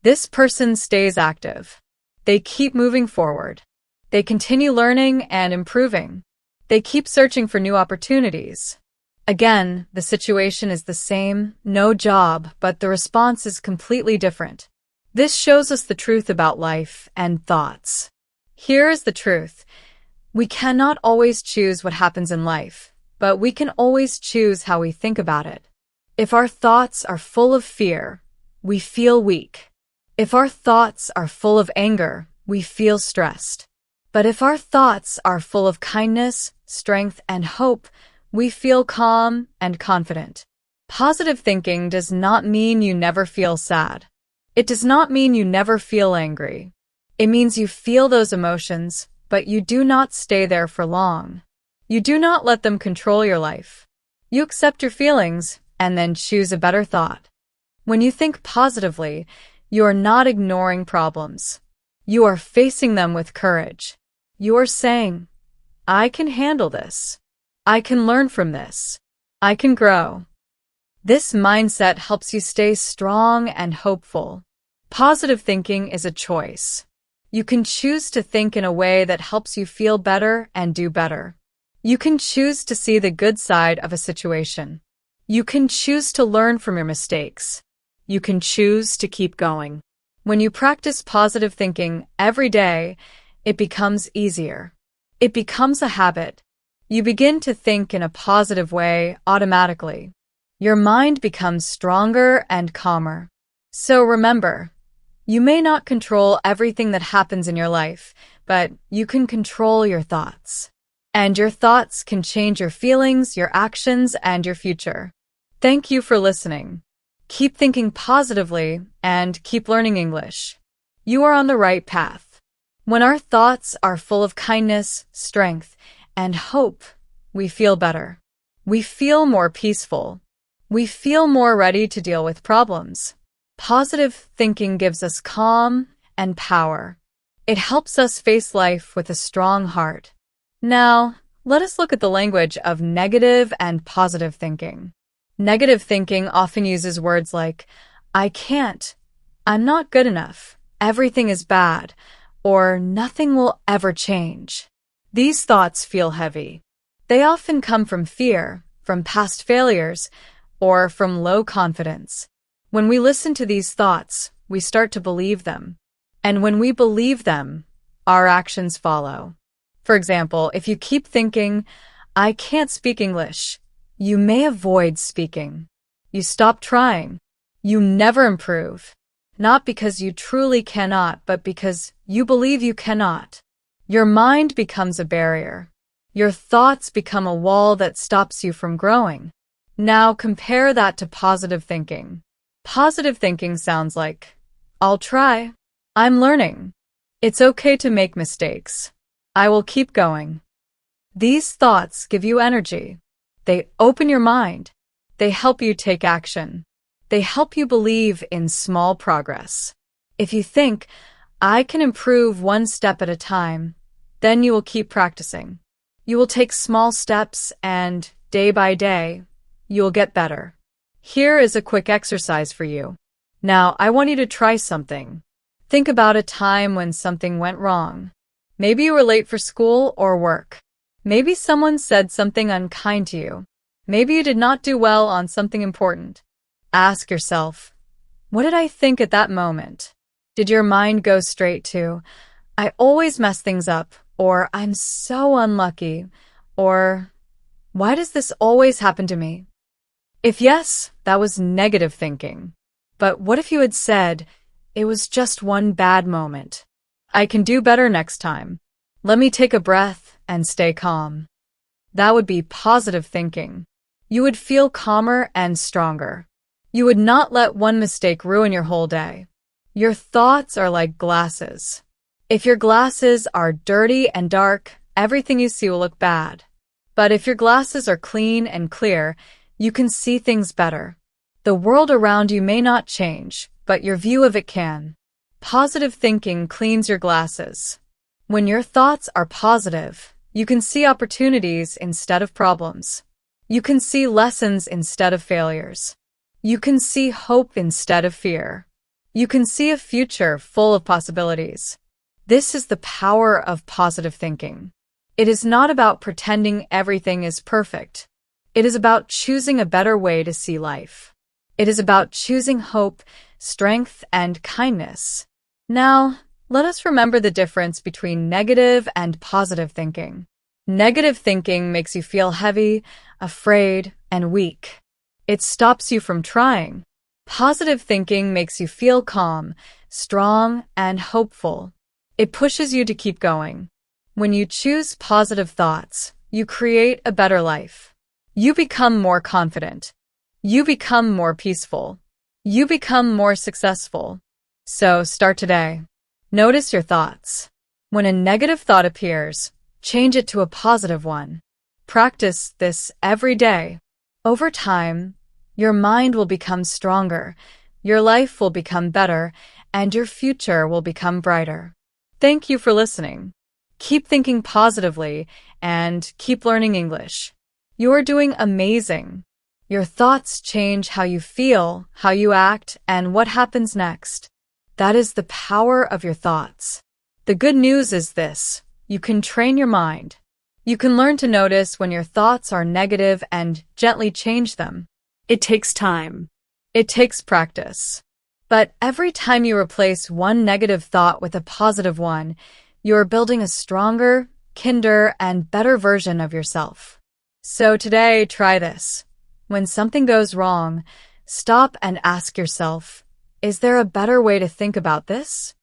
This person stays active. They keep moving forward. They continue learning and improving. They keep searching for new opportunities. Again, the situation is the same, no job, but the response is completely different. This shows us the truth about life and thoughts. Here is the truth. We cannot always choose what happens in life, but we can always choose how we think about it. If our thoughts are full of fear, we feel weak. If our thoughts are full of anger, we feel stressed. But if our thoughts are full of kindness, strength, and hope, we feel calm and confident. Positive thinking does not mean you never feel sad. It does not mean you never feel angry. It means you feel those emotions, but you do not stay there for long. You do not let them control your life. You accept your feelings and then choose a better thought. When you think positively, you are not ignoring problems. You are facing them with courage. You are saying, I can handle this. I can learn from this. I can grow. This mindset helps you stay strong and hopeful. Positive thinking is a choice. You can choose to think in a way that helps you feel better and do better. You can choose to see the good side of a situation. You can choose to learn from your mistakes. You can choose to keep going. When you practice positive thinking every day, it becomes easier. It becomes a habit. You begin to think in a positive way automatically. Your mind becomes stronger and calmer. So remember, you may not control everything that happens in your life, but you can control your thoughts. And your thoughts can change your feelings, your actions, and your future. Thank you for listening. Keep thinking positively and keep learning English. You are on the right path. When our thoughts are full of kindness, strength, and hope, we feel better. We feel more peaceful. We feel more ready to deal with problems. Positive thinking gives us calm and power. It helps us face life with a strong heart. Now, let us look at the language of negative and positive thinking. Negative thinking often uses words like, I can't, I'm not good enough, everything is bad, or nothing will ever change. These thoughts feel heavy. They often come from fear, from past failures, or from low confidence. When we listen to these thoughts, we start to believe them. And when we believe them, our actions follow. For example, if you keep thinking, I can't speak English, you may avoid speaking. You stop trying. You never improve. Not because you truly cannot, but because you believe you cannot. Your mind becomes a barrier. Your thoughts become a wall that stops you from growing. Now compare that to positive thinking. Positive thinking sounds like, I'll try. I'm learning. It's okay to make mistakes. I will keep going. These thoughts give you energy. They open your mind. They help you take action. They help you believe in small progress. If you think, I can improve one step at a time, then you will keep practicing. You will take small steps and, day by day, you will get better. Here is a quick exercise for you. Now, I want you to try something. Think about a time when something went wrong. Maybe you were late for school or work. Maybe someone said something unkind to you. Maybe you did not do well on something important. Ask yourself, what did I think at that moment? Did your mind go straight to, I always mess things up, or I'm so unlucky, or why does this always happen to me? If yes, that was negative thinking. But what if you had said, it was just one bad moment. I can do better next time. Let me take a breath and stay calm. That would be positive thinking. You would feel calmer and stronger. You would not let one mistake ruin your whole day. Your thoughts are like glasses. If your glasses are dirty and dark, everything you see will look bad. But if your glasses are clean and clear, you can see things better. The world around you may not change, but your view of it can. Positive thinking cleans your glasses. When your thoughts are positive, you can see opportunities instead of problems. You can see lessons instead of failures. You can see hope instead of fear. You can see a future full of possibilities. This is the power of positive thinking. It is not about pretending everything is perfect. It is about choosing a better way to see life. It is about choosing hope, strength, and kindness. Now, let us remember the difference between negative and positive thinking. Negative thinking makes you feel heavy, afraid, and weak. It stops you from trying. Positive thinking makes you feel calm, strong, and hopeful. It pushes you to keep going. When you choose positive thoughts, you create a better life. You become more confident. You become more peaceful. You become more successful. So start today. Notice your thoughts. When a negative thought appears, change it to a positive one. Practice this every day. Over time, your mind will become stronger, your life will become better, and your future will become brighter. Thank you for listening. Keep thinking positively and keep learning English. You're doing amazing. Your thoughts change how you feel, how you act, and what happens next. That is the power of your thoughts. The good news is this: you can train your mind. You can learn to notice when your thoughts are negative and gently change them. It takes time. It takes practice. But every time you replace one negative thought with a positive one, you're building a stronger, kinder, and better version of yourself. So today, try this. When something goes wrong, stop and ask yourself, is there a better way to think about this?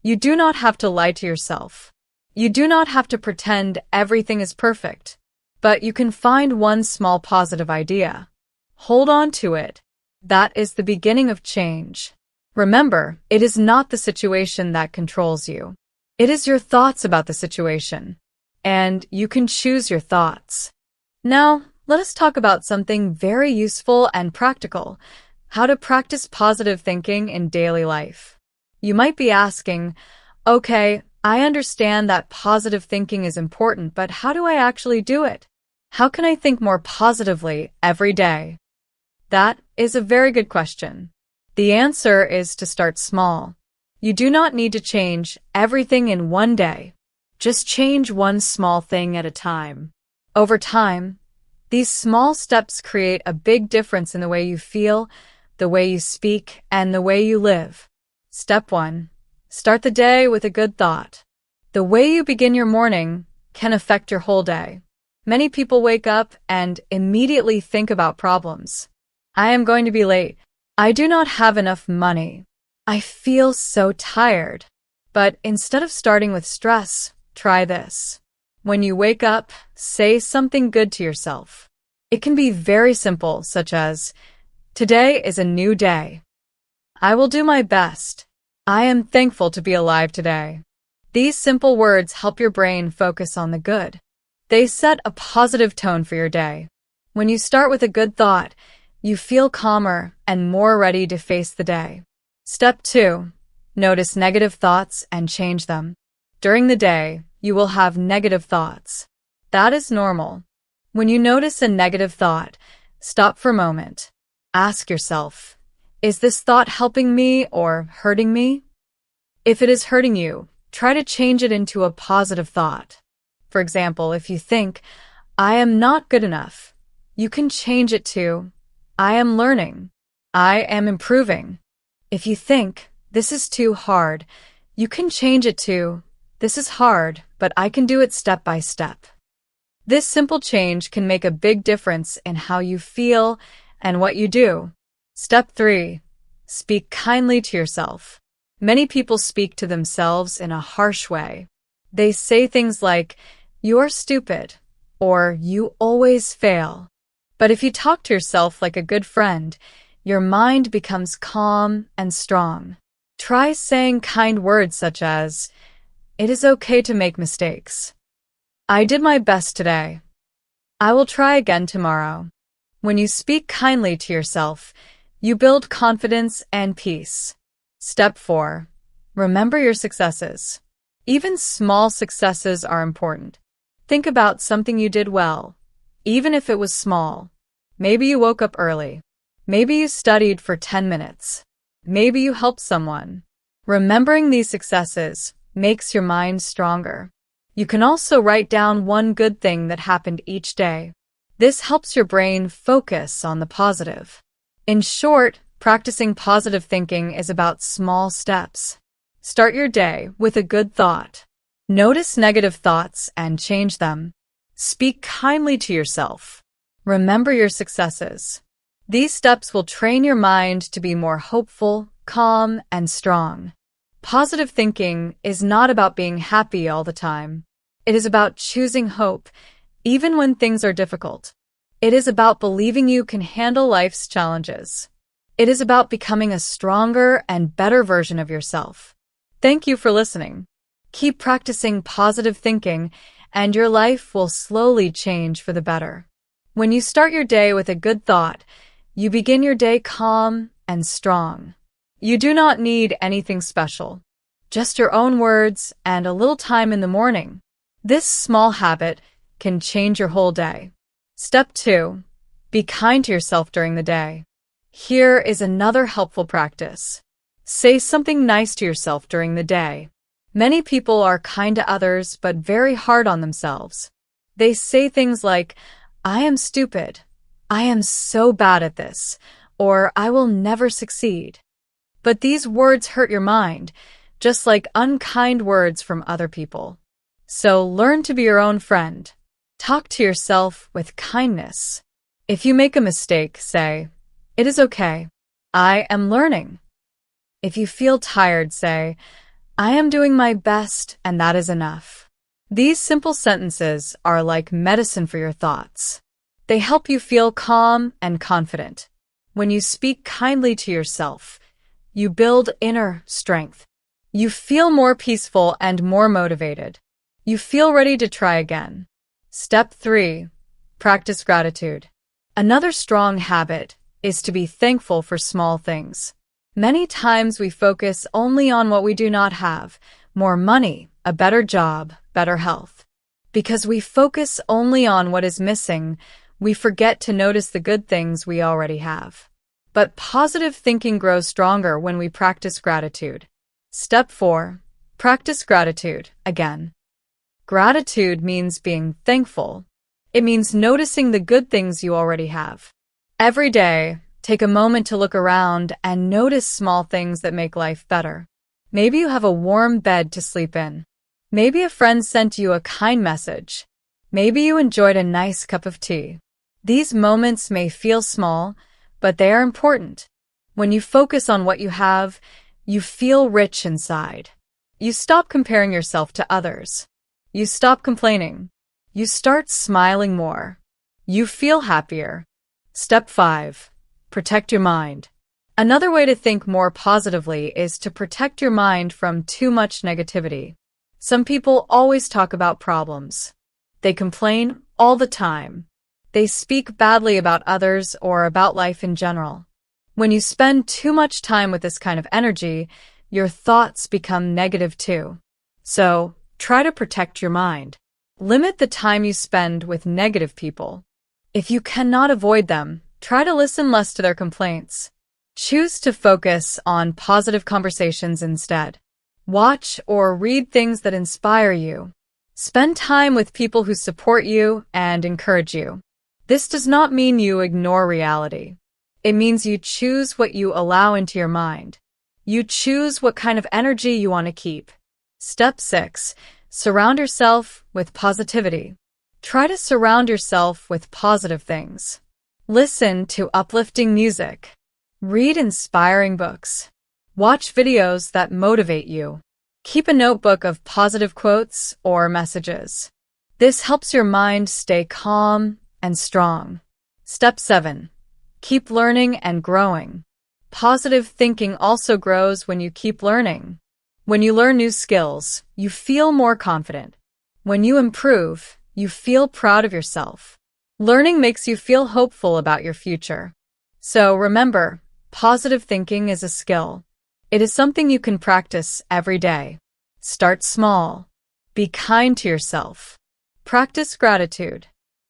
You do not have to lie to yourself. You do not have to pretend everything is perfect. But you can find one small positive idea. Hold on to it. That is the beginning of change. Remember, it is not the situation that controls you. It is your thoughts about the situation. And you can choose your thoughts. Now, let us talk about something very useful and practical: how to practice positive thinking in daily life. You might be asking, okay, I understand that positive thinking is important, but how do I actually do it? How can I think more positively every day? That is a very good question. The answer is to start small. You do not need to change everything in one day. Just change one small thing at a time. Over time, these small steps create a big difference in the way you feel, the way you speak, and the way you live. Step 1. Start the day with a good thought. The way you begin your morning can affect your whole day. Many people wake up and immediately think about problems. I am going to be late. I do not have enough money. I feel so tired. But instead of starting with stress, try this. When you wake up, say something good to yourself. It can be very simple, such as, today is a new day. I will do my best. I am thankful to be alive today. These simple words help your brain focus on the good. They set a positive tone for your day. When you start with a good thought, you feel calmer and more ready to face the day. Step 2. Notice negative thoughts and change them. During the day, you will have negative thoughts. That is normal. When you notice a negative thought, stop for a moment. Ask yourself, is this thought helping me or hurting me? If it is hurting you, try to change it into a positive thought. For example, if you think, I am not good enough, you can change it to, I am learning. I am improving. If you think, this is too hard, you can change it to, this is hard, but I can do it step by step. This simple change can make a big difference in how you feel and what you do. Step 3. Speak kindly to yourself. Many people speak to themselves in a harsh way. They say things like, you're stupid, or you always fail. But if you talk to yourself like a good friend, your mind becomes calm and strong. Try saying kind words such as, it is okay to make mistakes. I did my best today. I will try again tomorrow. When you speak kindly to yourself, you build confidence and peace. Step 4. Remember your successes. Even small successes are important. Think about something you did well, even if it was small. Maybe you woke up early. Maybe you studied for 10 minutes. Maybe you helped someone. Remembering these successes makes your mind stronger. You can also write down one good thing that happened each day. This helps your brain focus on the positive. In short, practicing positive thinking is about small steps. Start your day with a good thought. Notice negative thoughts and change them. Speak kindly to yourself. Remember your successes. These steps will train your mind to be more hopeful, calm, and strong. Positive thinking is not about being happy all the time. It is about choosing hope, even when things are difficult. It is about believing you can handle life's challenges. It is about becoming a stronger and better version of yourself. Thank you for listening. Keep practicing positive thinking, and your life will slowly change for the better. When you start your day with a good thought, you begin your day calm and strong. You do not need anything special, just your own words and a little time in the morning. This small habit can change your whole day. Step 2. Be kind to yourself during the day. Here is another helpful practice. Say something nice to yourself during the day. Many people are kind to others but very hard on themselves. They say things like, "I am stupid," "I am so bad at this," or "I will never succeed." But these words hurt your mind, just like unkind words from other people. So learn to be your own friend. Talk to yourself with kindness. If you make a mistake, say, "It is okay. I am learning." If you feel tired, say, "I am doing my best and that is enough." These simple sentences are like medicine for your thoughts. They help you feel calm and confident. When you speak kindly to yourself, you build inner strength. You feel more peaceful and more motivated. You feel ready to try again. Step 3. Practice gratitude. Another strong habit is to be thankful for small things. Many times we focus only on what we do not have: more money, a better job, better health. Because we focus only on what is missing, we forget to notice the good things we already have. But positive thinking grows stronger when we practice gratitude. Step 4. Practice gratitude again. Gratitude means being thankful. It means noticing the good things you already have. Every day, take a moment to look around and notice small things that make life better. Maybe you have a warm bed to sleep in. Maybe a friend sent you a kind message. Maybe you enjoyed a nice cup of tea. These moments may feel small, but they are important. When you focus on what you have, you feel rich inside. You stop comparing yourself to others. You stop complaining. You start smiling more. You feel happier. Step 5. Protect your mind. Another way to think more positively is to protect your mind from too much negativity. Some people always talk about problems. They complain all the time. They speak badly about others or about life in general. When you spend too much time with this kind of energy, your thoughts become negative too. So, try to protect your mind. Limit the time you spend with negative people. If you cannot avoid them, try to listen less to their complaints. Choose to focus on positive conversations instead. Watch or read things that inspire you. Spend time with people who support you and encourage you. This does not mean you ignore reality. It means you choose what you allow into your mind. You choose what kind of energy you want to keep. Step 6. Surround yourself with positivity. Try to surround yourself with positive things. Listen to uplifting music. Read inspiring books. Watch videos that motivate you. Keep a notebook of positive quotes or messages. This helps your mind stay calm and strong. Step 7. Keep learning and growing. Positive thinking also grows when you keep learning. When you learn new skills, you feel more confident. When you improve, you feel proud of yourself. Learning makes you feel hopeful about your future. So remember, positive thinking is a skill. It is something you can practice every day. Start small. Be kind to yourself. Practice gratitude.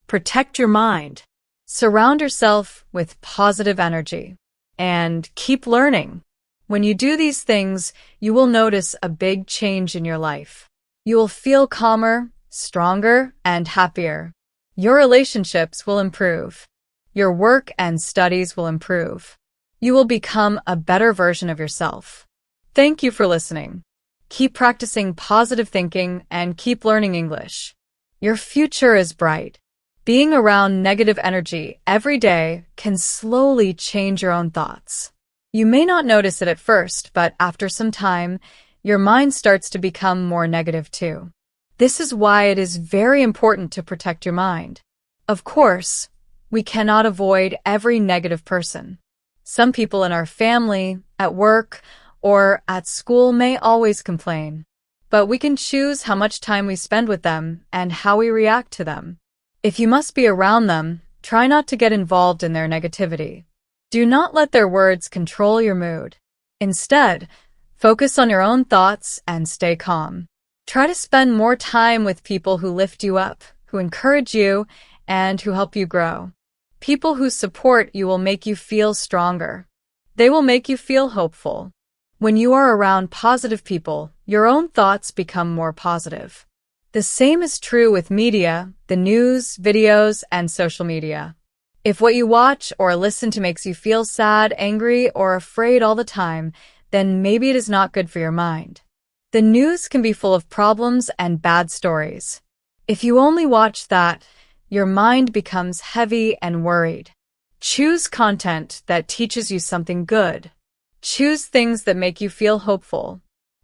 Protect your mind. Surround yourself with positive energy. And keep learning. When you do these things, you will notice a big change in your life. You will feel calmer, stronger, and happier. Your relationships will improve. Your work and studies will improve. You will become a better version of yourself. Thank you for listening. Keep practicing positive thinking and keep learning English. Your future is bright. Being around negative energy every day can slowly change your own thoughts. You may not notice it at first, but after some time, your mind starts to become more negative too. This is why it is very important to protect your mind. Of course, we cannot avoid every negative person. Some people in our family, at work, or at school may always complain. but we can choose how much time we spend with them and how we react to them. If you must be around them, try not to get involved in their negativity. Do not let their words control your mood. Instead, focus on your own thoughts and stay calm. Try to spend more time with people who lift you up, who encourage you, and who help you grow. People who support you will make you feel stronger. They will make you feel hopeful. When you are around positive people, your own thoughts become more positive. The same is true with media, the news, videos, and social media. If what you watch or listen to makes you feel sad, angry, or afraid all the time, then maybe it is not good for your mind. The news can be full of problems and bad stories. If you only watch that, your mind becomes heavy and worried. Choose content that teaches you something good. Choose things that make you feel hopeful.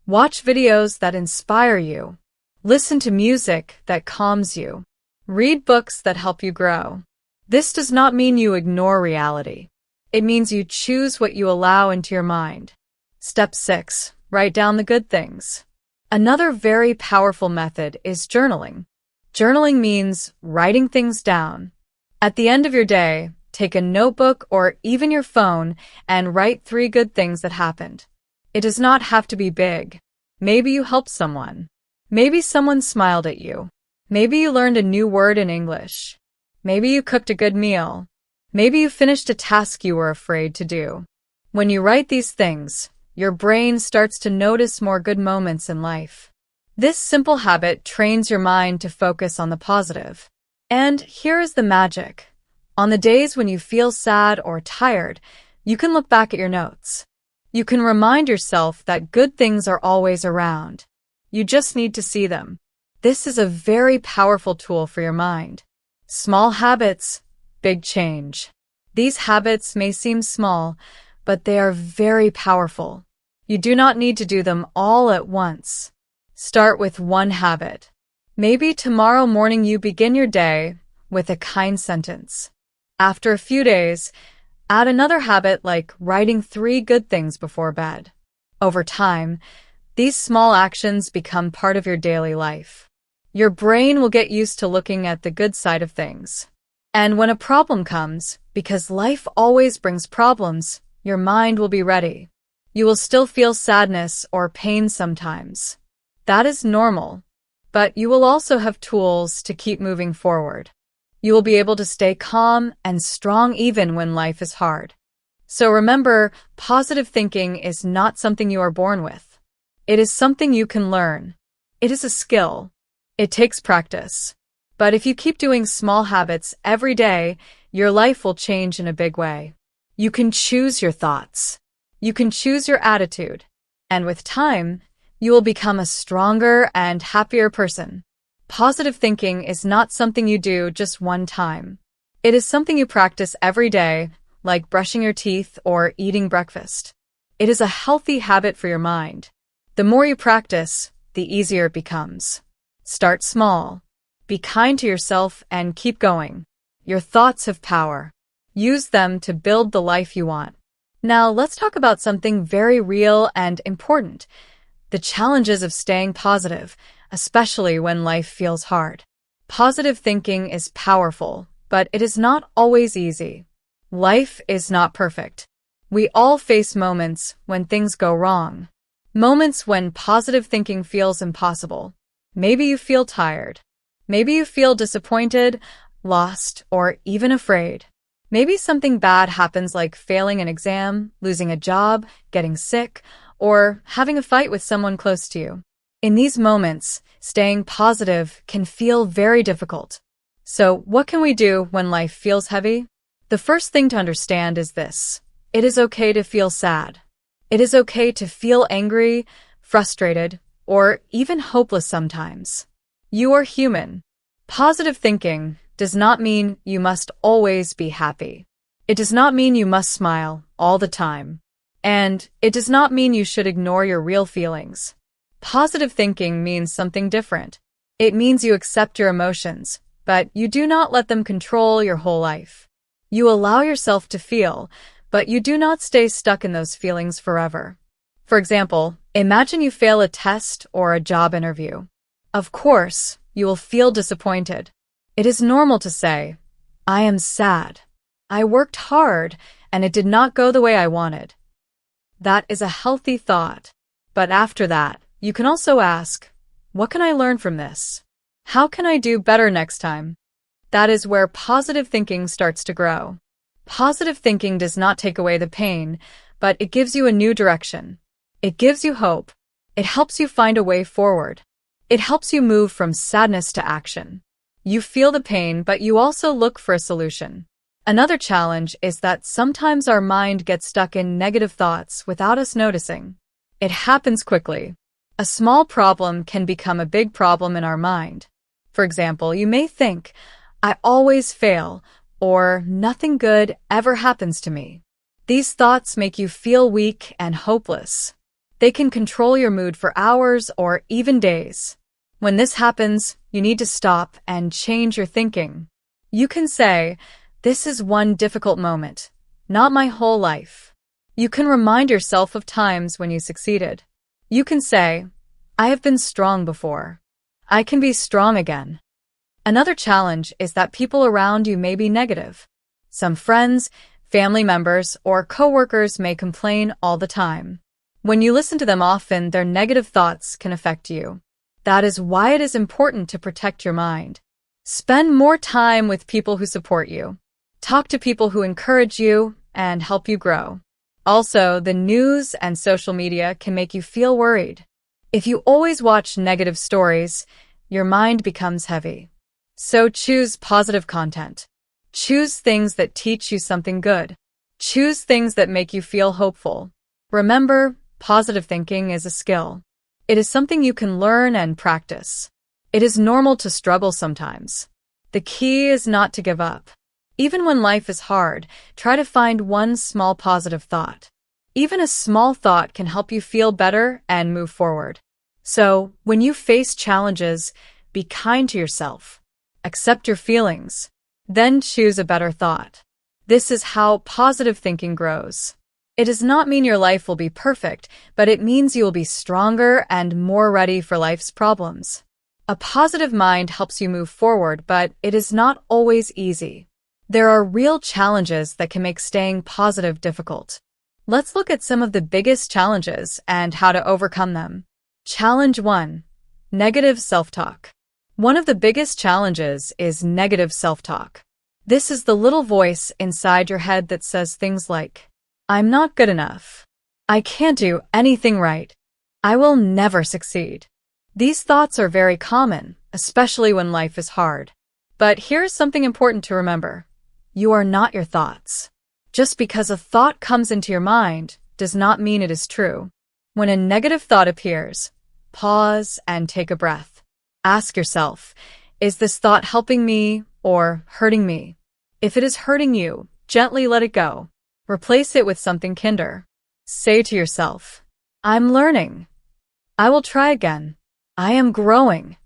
Watch videos that inspire you. Listen to music that calms you. Read books that help you grow. This does not mean you ignore reality. It means you choose what you allow into your mind. Step 6. Write down the good things. Another very powerful method is journaling. Journaling means writing things down. At the end of your day, take a notebook or even your phone and write 3 good things that happened. It does not have to be big. Maybe you helped someone. Maybe someone smiled at you. Maybe you learned a new word in English. Maybe you cooked a good meal. Maybe you finished a task you were afraid to do. When you write these things, your brain starts to notice more good moments in life. This simple habit trains your mind to focus on the positive. And here is the magic. On the days when you feel sad or tired, you can look back at your notes. You can remind yourself that good things are always around. You just need to see them. This is a very powerful tool for your mind. Small habits, big change. These habits may seem small, but they are very powerful. You do not need to do them all at once. Start with one habit. Maybe tomorrow morning you begin your day with a kind sentence. After a few days, add another habit like writing 3 good things before bed. Over time, these small actions become part of your daily life. Your brain will get used to looking at the good side of things. And when a problem comes, because life always brings problems, your mind will be ready. You will still feel sadness or pain sometimes. That is normal. But you will also have tools to keep moving forward. You will be able to stay calm and strong even when life is hard. So remember, positive thinking is not something you are born with. It is something you can learn. It is a skill. It takes practice. But if you keep doing small habits every day, your life will change in a big way. You can choose your thoughts. You can choose your attitude. And with time, you will become a stronger and happier person. Positive thinking is not something you do just one time. It is something you practice every day, like brushing your teeth or eating breakfast. It is a healthy habit for your mind. The more you practice, the easier it becomes. Start small. Be kind to yourself and keep going. Your thoughts have power. Use them to build the life you want. Now let's talk about something very real and important. The challenges of staying positive, especially when life feels hard. Positive thinking is powerful, but it is not always easy. Life is not perfect. We all face moments when things go wrong. Moments when positive thinking feels impossible. Maybe you feel tired. Maybe you feel disappointed, lost, or even afraid. Maybe something bad happens like failing an exam, losing a job, getting sick, or having a fight with someone close to you. In these moments, staying positive can feel very difficult. So, what can we do when life feels heavy? The first thing to understand is this. It is okay to feel sad. It is okay to feel angry, frustrated, or even hopeless sometimes. You are human. Positive thinking does not mean you must always be happy. It does not mean you must smile all the time. And it does not mean you should ignore your real feelings. Positive thinking means something different. It means you accept your emotions, but you do not let them control your whole life. You allow yourself to feel, but you do not stay stuck in those feelings forever. For example, Imagine you fail a test or a job interview. Of course, you will feel disappointed. It is normal to say, "I am sad. I worked hard and it did not go the way I wanted." That is a healthy thought. But after that, you can also ask, "What can I learn from this? How can I do better next time?" That is where positive thinking starts to grow. Positive thinking does not take away the pain, but it gives you a new direction. It gives you hope. It helps you find a way forward. It helps you move from sadness to action. You feel the pain, but you also look for a solution. Another challenge is that sometimes our mind gets stuck in negative thoughts without us noticing. It happens quickly. A small problem can become a big problem in our mind. For example, you may think, "I always fail," or "nothing good ever happens to me." These thoughts make you feel weak and hopeless. They can control your mood for hours or even days. When this happens, you need to stop and change your thinking. You can say, "This is one difficult moment, not my whole life." You can remind yourself of times when you succeeded. You can say, "I have been strong before. I can be strong again." Another challenge is that people around you may be negative. Some friends, family members, or coworkers may complain all the time. When you listen to them often, their negative thoughts can affect you. That is why it is important to protect your mind. Spend more time with people who support you. Talk to people who encourage you and help you grow. Also, the news and social media can make you feel worried. If you always watch negative stories, your mind becomes heavy. So choose positive content. Choose things that teach you something good. Choose things that make you feel hopeful. Remember, positive thinking is a skill. It is something you can learn and practice. It is normal to struggle sometimes. The key is not to give up. Even when life is hard, try to find one small positive thought. Even a small thought can help you feel better and move forward. So, when you face challenges, be kind to yourself. Accept your feelings. Then choose a better thought. This is how positive thinking grows. It does not mean your life will be perfect, but it means you will be stronger and more ready for life's problems. A positive mind helps you move forward, but it is not always easy. There are real challenges that can make staying positive difficult. Let's look at some of the biggest challenges and how to overcome them. Challenge 1. Negative self-talk. One of the biggest challenges is negative self-talk. This is the little voice inside your head that says things like, "I'm not good enough. I can't do anything right. I will never succeed." These thoughts are very common, especially when life is hard. But here's something important to remember. You are not your thoughts. Just because a thought comes into your mind does not mean it is true. When a negative thought appears, pause and take a breath. Ask yourself, is this thought helping me or hurting me? If it is hurting you, gently let it go. Replace it with something kinder. Say to yourself, "I'm learning. I will try again. I am growing."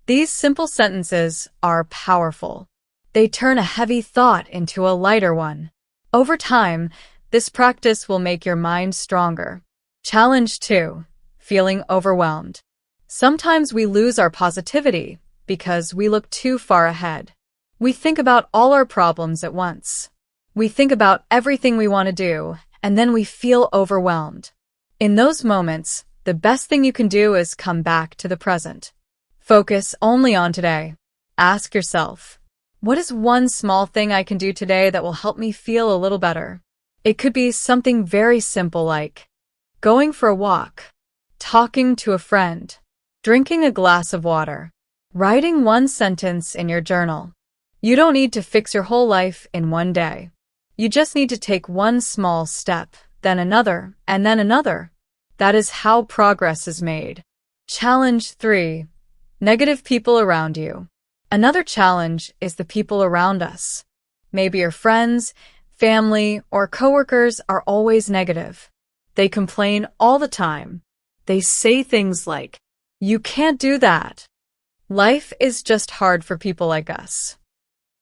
These simple sentences are powerful. They turn a heavy thought into a lighter one. Over time, this practice will make your mind stronger. Challenge 2. Feeling overwhelmed. Sometimes we lose our positivity because we look too far ahead. We think about all our problems at once. We think about everything we want to do, and then we feel overwhelmed. In those moments, the best thing you can do is come back to the present. Focus only on today. Ask yourself, what is one small thing I can do today that will help me feel a little better? It could be something very simple like going for a walk, talking to a friend, drinking a glass of water, writing one sentence in your journal. You don't need to fix your whole life in one day. You just need to take one small step, then another, and then another. That is how progress is made. Challenge 3. Negative people around you. Another challenge is the people around us. Maybe your friends, family, or coworkers are always negative. They complain all the time. They say things like, "You can't do that." Life is just hard for people like us.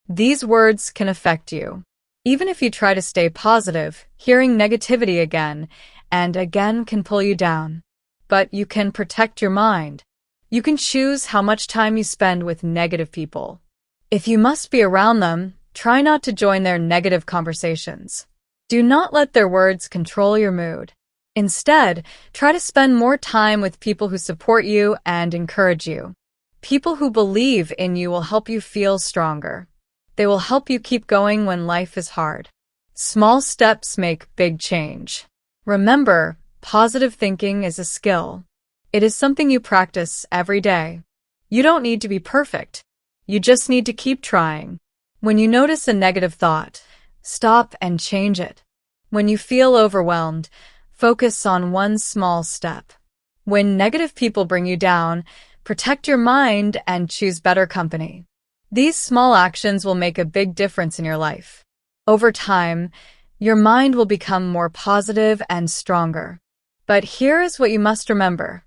These words can affect you. Even if you try to stay positive, hearing negativity again and again can pull you down. but you can protect your mind. You can choose how much time you spend with negative people. If you must be around them, try not to join their negative conversations. Do not let their words control your mood. Instead, try to spend more time with people who support you and encourage you. People who believe in you will help you feel stronger. They will help you keep going when life is hard. Small steps make big change. Remember, positive thinking is a skill. It is something you practice every day. You don't need to be perfect. You just need to keep trying. When you notice a negative thought, stop and change it. When you feel overwhelmed, focus on one small step. When negative people bring you down, protect your mind and choose better company. These small actions will make a big difference in your life. Over time, your mind will become more positive and stronger. But here is what you must remember.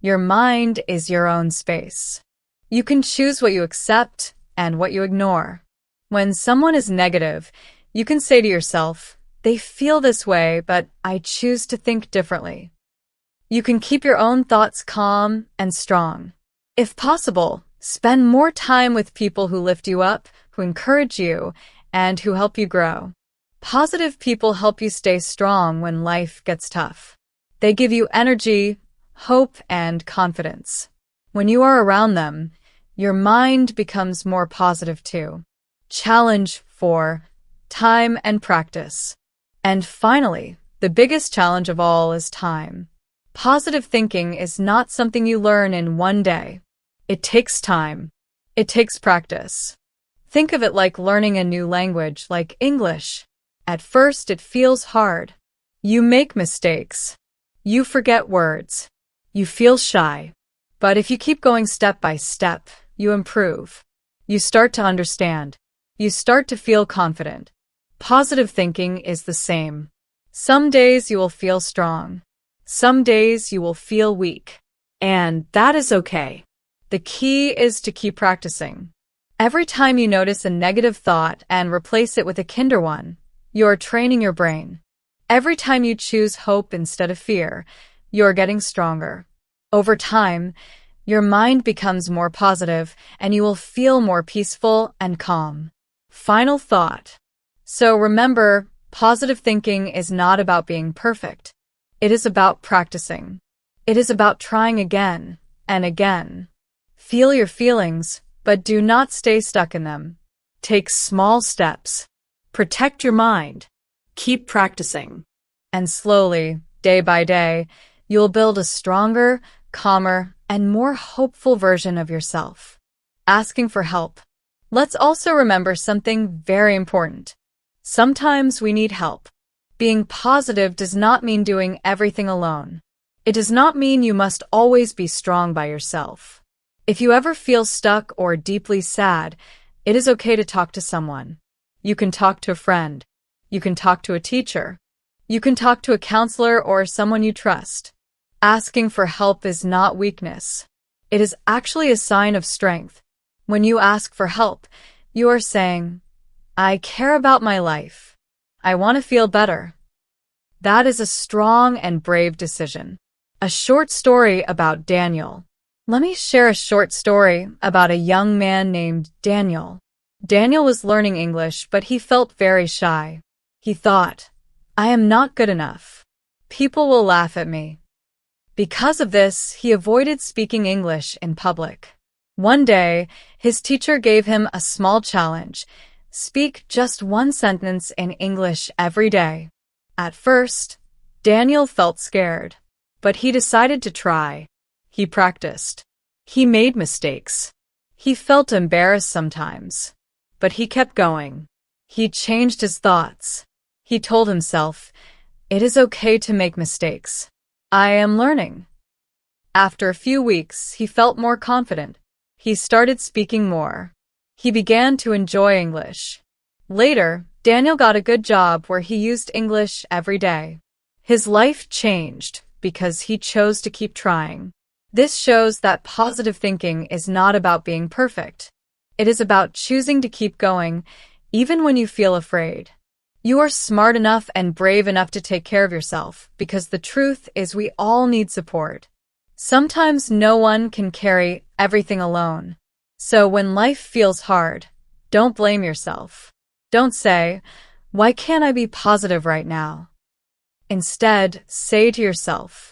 Your mind is your own space. You can choose what you accept and what you ignore. When someone is negative, you can say to yourself, "They feel this way, but I choose to think differently." You can keep your own thoughts calm and strong. If possible, spend more time with people who lift you up, who encourage you, and who help you grow. Positive people help you stay strong when life gets tough. They give you energy, hope, and confidence. When you are around them, your mind becomes more positive too. Challenge 4. Time and practice. And finally, the biggest challenge of all is time. Positive thinking is not something you learn in one day. It takes time. It takes practice. Think of it like learning a new language, like English. At first, it feels hard. You make mistakes. You forget words. You feel shy. But if you keep going step by step, you improve. You start to understand. You start to feel confident. Positive thinking is the same. Some days you will feel strong. Some days you will feel weak. And that is okay. The key is to keep practicing. Every time you notice a negative thought and replace it with a kinder one, you're training your brain. Every time you choose hope instead of fear, you're getting stronger. Over time, your mind becomes more positive and you will feel more peaceful and calm. Final thought. So remember, positive thinking is not about being perfect. It is about practicing. It is about trying again and again. Feel your feelings, but do not stay stuck in them. Take small steps. Protect your mind. Keep practicing. And slowly, day by day, you'll build a stronger, calmer, and more hopeful version of yourself. Asking for help. Let's also remember something very important. Sometimes we need help. Being positive does not mean doing everything alone. It does not mean you must always be strong by yourself. If you ever feel stuck or deeply sad, it is okay to talk to someone. You can talk to a friend. You can talk to a teacher. You can talk to a counselor or someone you trust. Asking for help is not weakness. It is actually a sign of strength. When you ask for help, you are saying, "I care about my life. I want to feel better." That is a strong and brave decision. A short story about Daniel. Let me share a short story about a young man named Daniel. Daniel was learning English, but he felt very shy. He thought, "I am not good enough. People will laugh at me." Because of this, he avoided speaking English in public. One day, his teacher gave him a small challenge. Speak just one sentence in English every day. At first, Daniel felt scared, but he decided to try. He practiced. He made mistakes. He felt embarrassed sometimes, but he kept going. He changed his thoughts. He told himself, "It is okay to make mistakes. I am learning." After a few weeks, he felt more confident. He started speaking more. He began to enjoy English. Later, Daniel got a good job where he used English every day. His life changed because he chose to keep trying. This shows that positive thinking is not about being perfect. It is about choosing to keep going, even when you feel afraid. You are smart enough and brave enough to take care of yourself, because the truth is we all need support. Sometimes no one can carry everything alone. So when life feels hard, don't blame yourself. Don't say, "Why can't I be positive right now?" Instead, say to yourself,